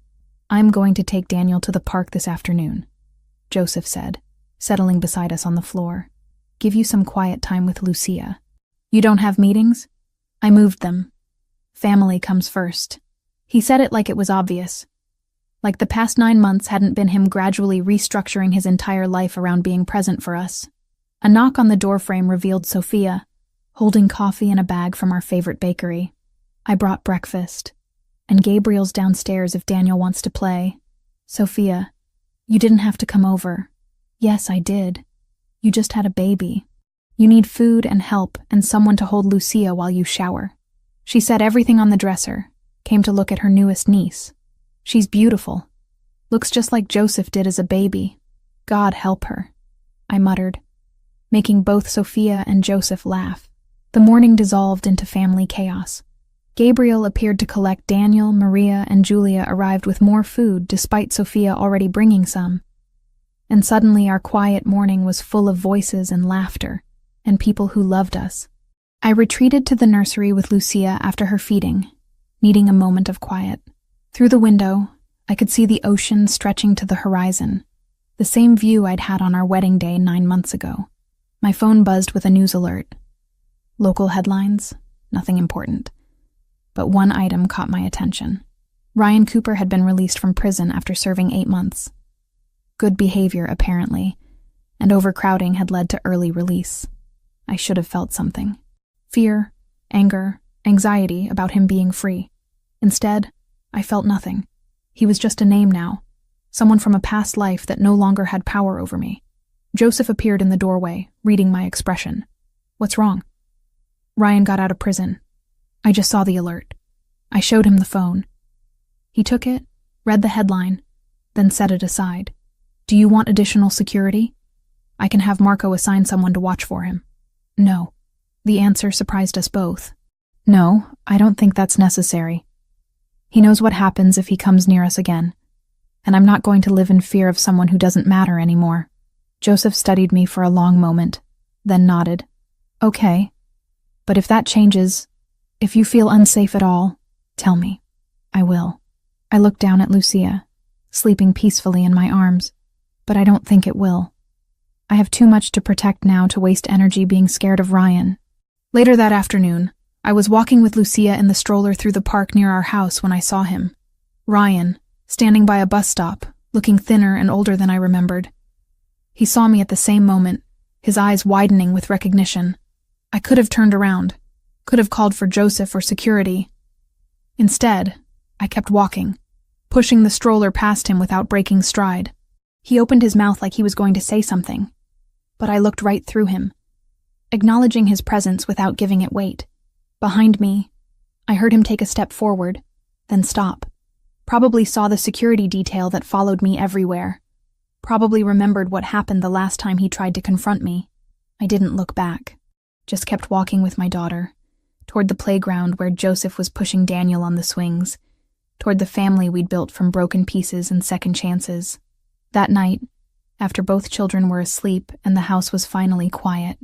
"I'm going to take Daniel to the park this afternoon," Joseph said, settling beside us on the floor. "Give you some quiet time with Lucia." "You don't have meetings?" "I moved them. Family comes first." He said it like it was obvious, like the past 9 months hadn't been him gradually restructuring his entire life around being present for us. A knock on the doorframe revealed Sophia, holding coffee and a bag from our favorite bakery. "I brought breakfast, and Gabriel's downstairs if Daniel wants to play." "Sophia, you didn't have to come over." "Yes, I did. You just had a baby. You need food and help and someone to hold Lucia while you shower." She set everything on the dresser, came to look at her newest niece. "She's beautiful. Looks just like Joseph did as a baby. God help her," I muttered, making both Sophia and Joseph laugh. The morning dissolved into family chaos. Gabriel appeared to collect Daniel, Maria, and Julia arrived with more food despite Sophia already bringing some. And suddenly our quiet morning was full of voices and laughter, and people who loved us. I retreated to the nursery with Lucia after her feeding, needing a moment of quiet. Through the window, I could see the ocean stretching to the horizon, the same view I'd had on our wedding day 9 months ago. My phone buzzed with a news alert. Local headlines, nothing important. But one item caught my attention. Ryan Cooper had been released from prison after serving 8 months. Good behavior, apparently, and overcrowding had led to early release. I should have felt something. Fear, anger, anxiety about him being free. Instead, I felt nothing. He was just a name now, someone from a past life that no longer had power over me. Joseph appeared in the doorway, reading my expression. "What's wrong?" "Ryan got out of prison. I just saw the alert." I showed him the phone. He took it, read the headline, then set it aside. "Do you want additional security? I can have Marco assign someone to watch for him." "No." The answer surprised us both. "No, I don't think that's necessary. He knows what happens if he comes near us again, and I'm not going to live in fear of someone who doesn't matter anymore." Joseph studied me for a long moment, then nodded. Okay, but if that changes, if you feel unsafe at all, tell me. I will. I looked down at Lucia, sleeping peacefully in my arms, but I don't think it will. I have too much to protect now to waste energy being scared of Ryan. Later that afternoon, I was walking with Lucia in the stroller through the park near our house when I saw him. Ryan, standing by a bus stop, looking thinner and older than I remembered. He saw me at the same moment, his eyes widening with recognition. I could have turned around, could have called for Joseph or security. Instead, I kept walking, pushing the stroller past him without breaking stride. He opened his mouth like he was going to say something, but I looked right through him, acknowledging his presence without giving it weight. Behind me, I heard him take a step forward, then stop. Probably saw the security detail that followed me everywhere. Probably remembered what happened the last time he tried to confront me. I didn't look back, just kept walking with my daughter, toward the playground where Joseph was pushing Daniel on the swings, toward the family we'd built from broken pieces and second chances. That night, after both children were asleep and the house was finally quiet,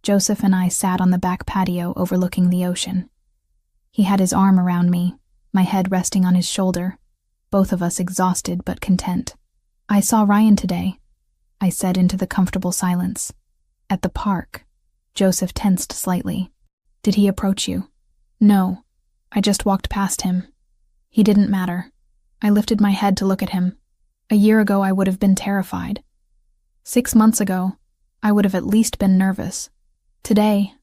Joseph and I sat on the back patio overlooking the ocean. He had his arm around me, my head resting on his shoulder, both of us exhausted but content. I saw Ryan today, I said into the comfortable silence. At the park. Joseph tensed slightly. Did he approach you? No, I just walked past him. He didn't matter. I lifted my head to look at him. A year ago I would have been terrified. 6 months ago, I would have at least been nervous. Today,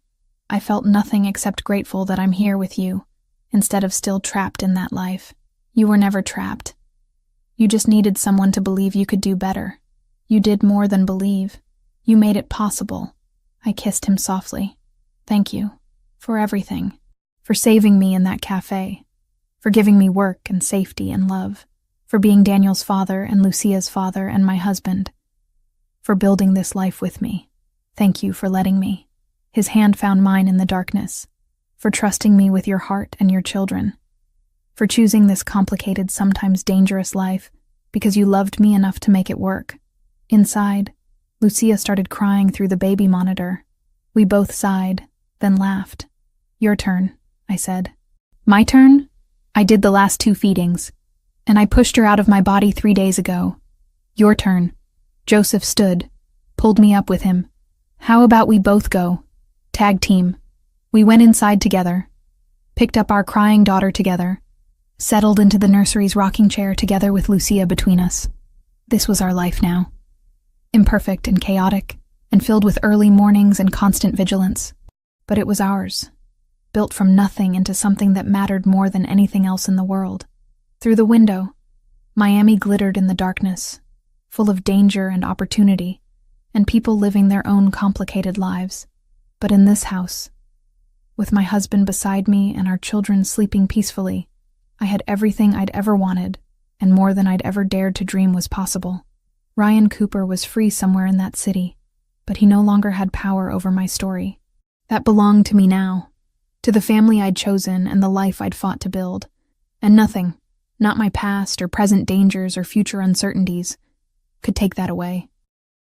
I felt nothing except grateful that I'm here with you, instead of still trapped in that life. You were never trapped. You just needed someone to believe you could do better. You did more than believe. You made it possible. I kissed him softly. Thank you. For everything. For saving me in that cafe. For giving me work and safety and love. For being Daniel's father and Lucia's father and my husband. For building this life with me. Thank you for letting me. His hand found mine in the darkness. For trusting me with your heart and your children. For choosing this complicated, sometimes dangerous life because you loved me enough to make it work. Inside, Lucia started crying through the baby monitor. We both sighed, then laughed. Your turn, I said. My turn? I did the last 2 feedings, and I pushed her out of my body 3 days ago. Your turn. Joseph stood, pulled me up with him. How about we both go? Tag team. We went inside together, picked up our crying daughter together, settled into the nursery's rocking chair together with Lucia between us. This was our life now. Imperfect and chaotic, and filled with early mornings and constant vigilance. But it was ours, built from nothing into something that mattered more than anything else in the world. Through the window, Miami glittered in the darkness, full of danger and opportunity, and people living their own complicated lives. But in this house, with my husband beside me and our children sleeping peacefully, I had everything I'd ever wanted, and more than I'd ever dared to dream was possible. Ryan Cooper was free somewhere in that city, but he no longer had power over my story. That belonged to me now, to the family I'd chosen and the life I'd fought to build. And nothing, not my past or present dangers or future uncertainties, could take that away.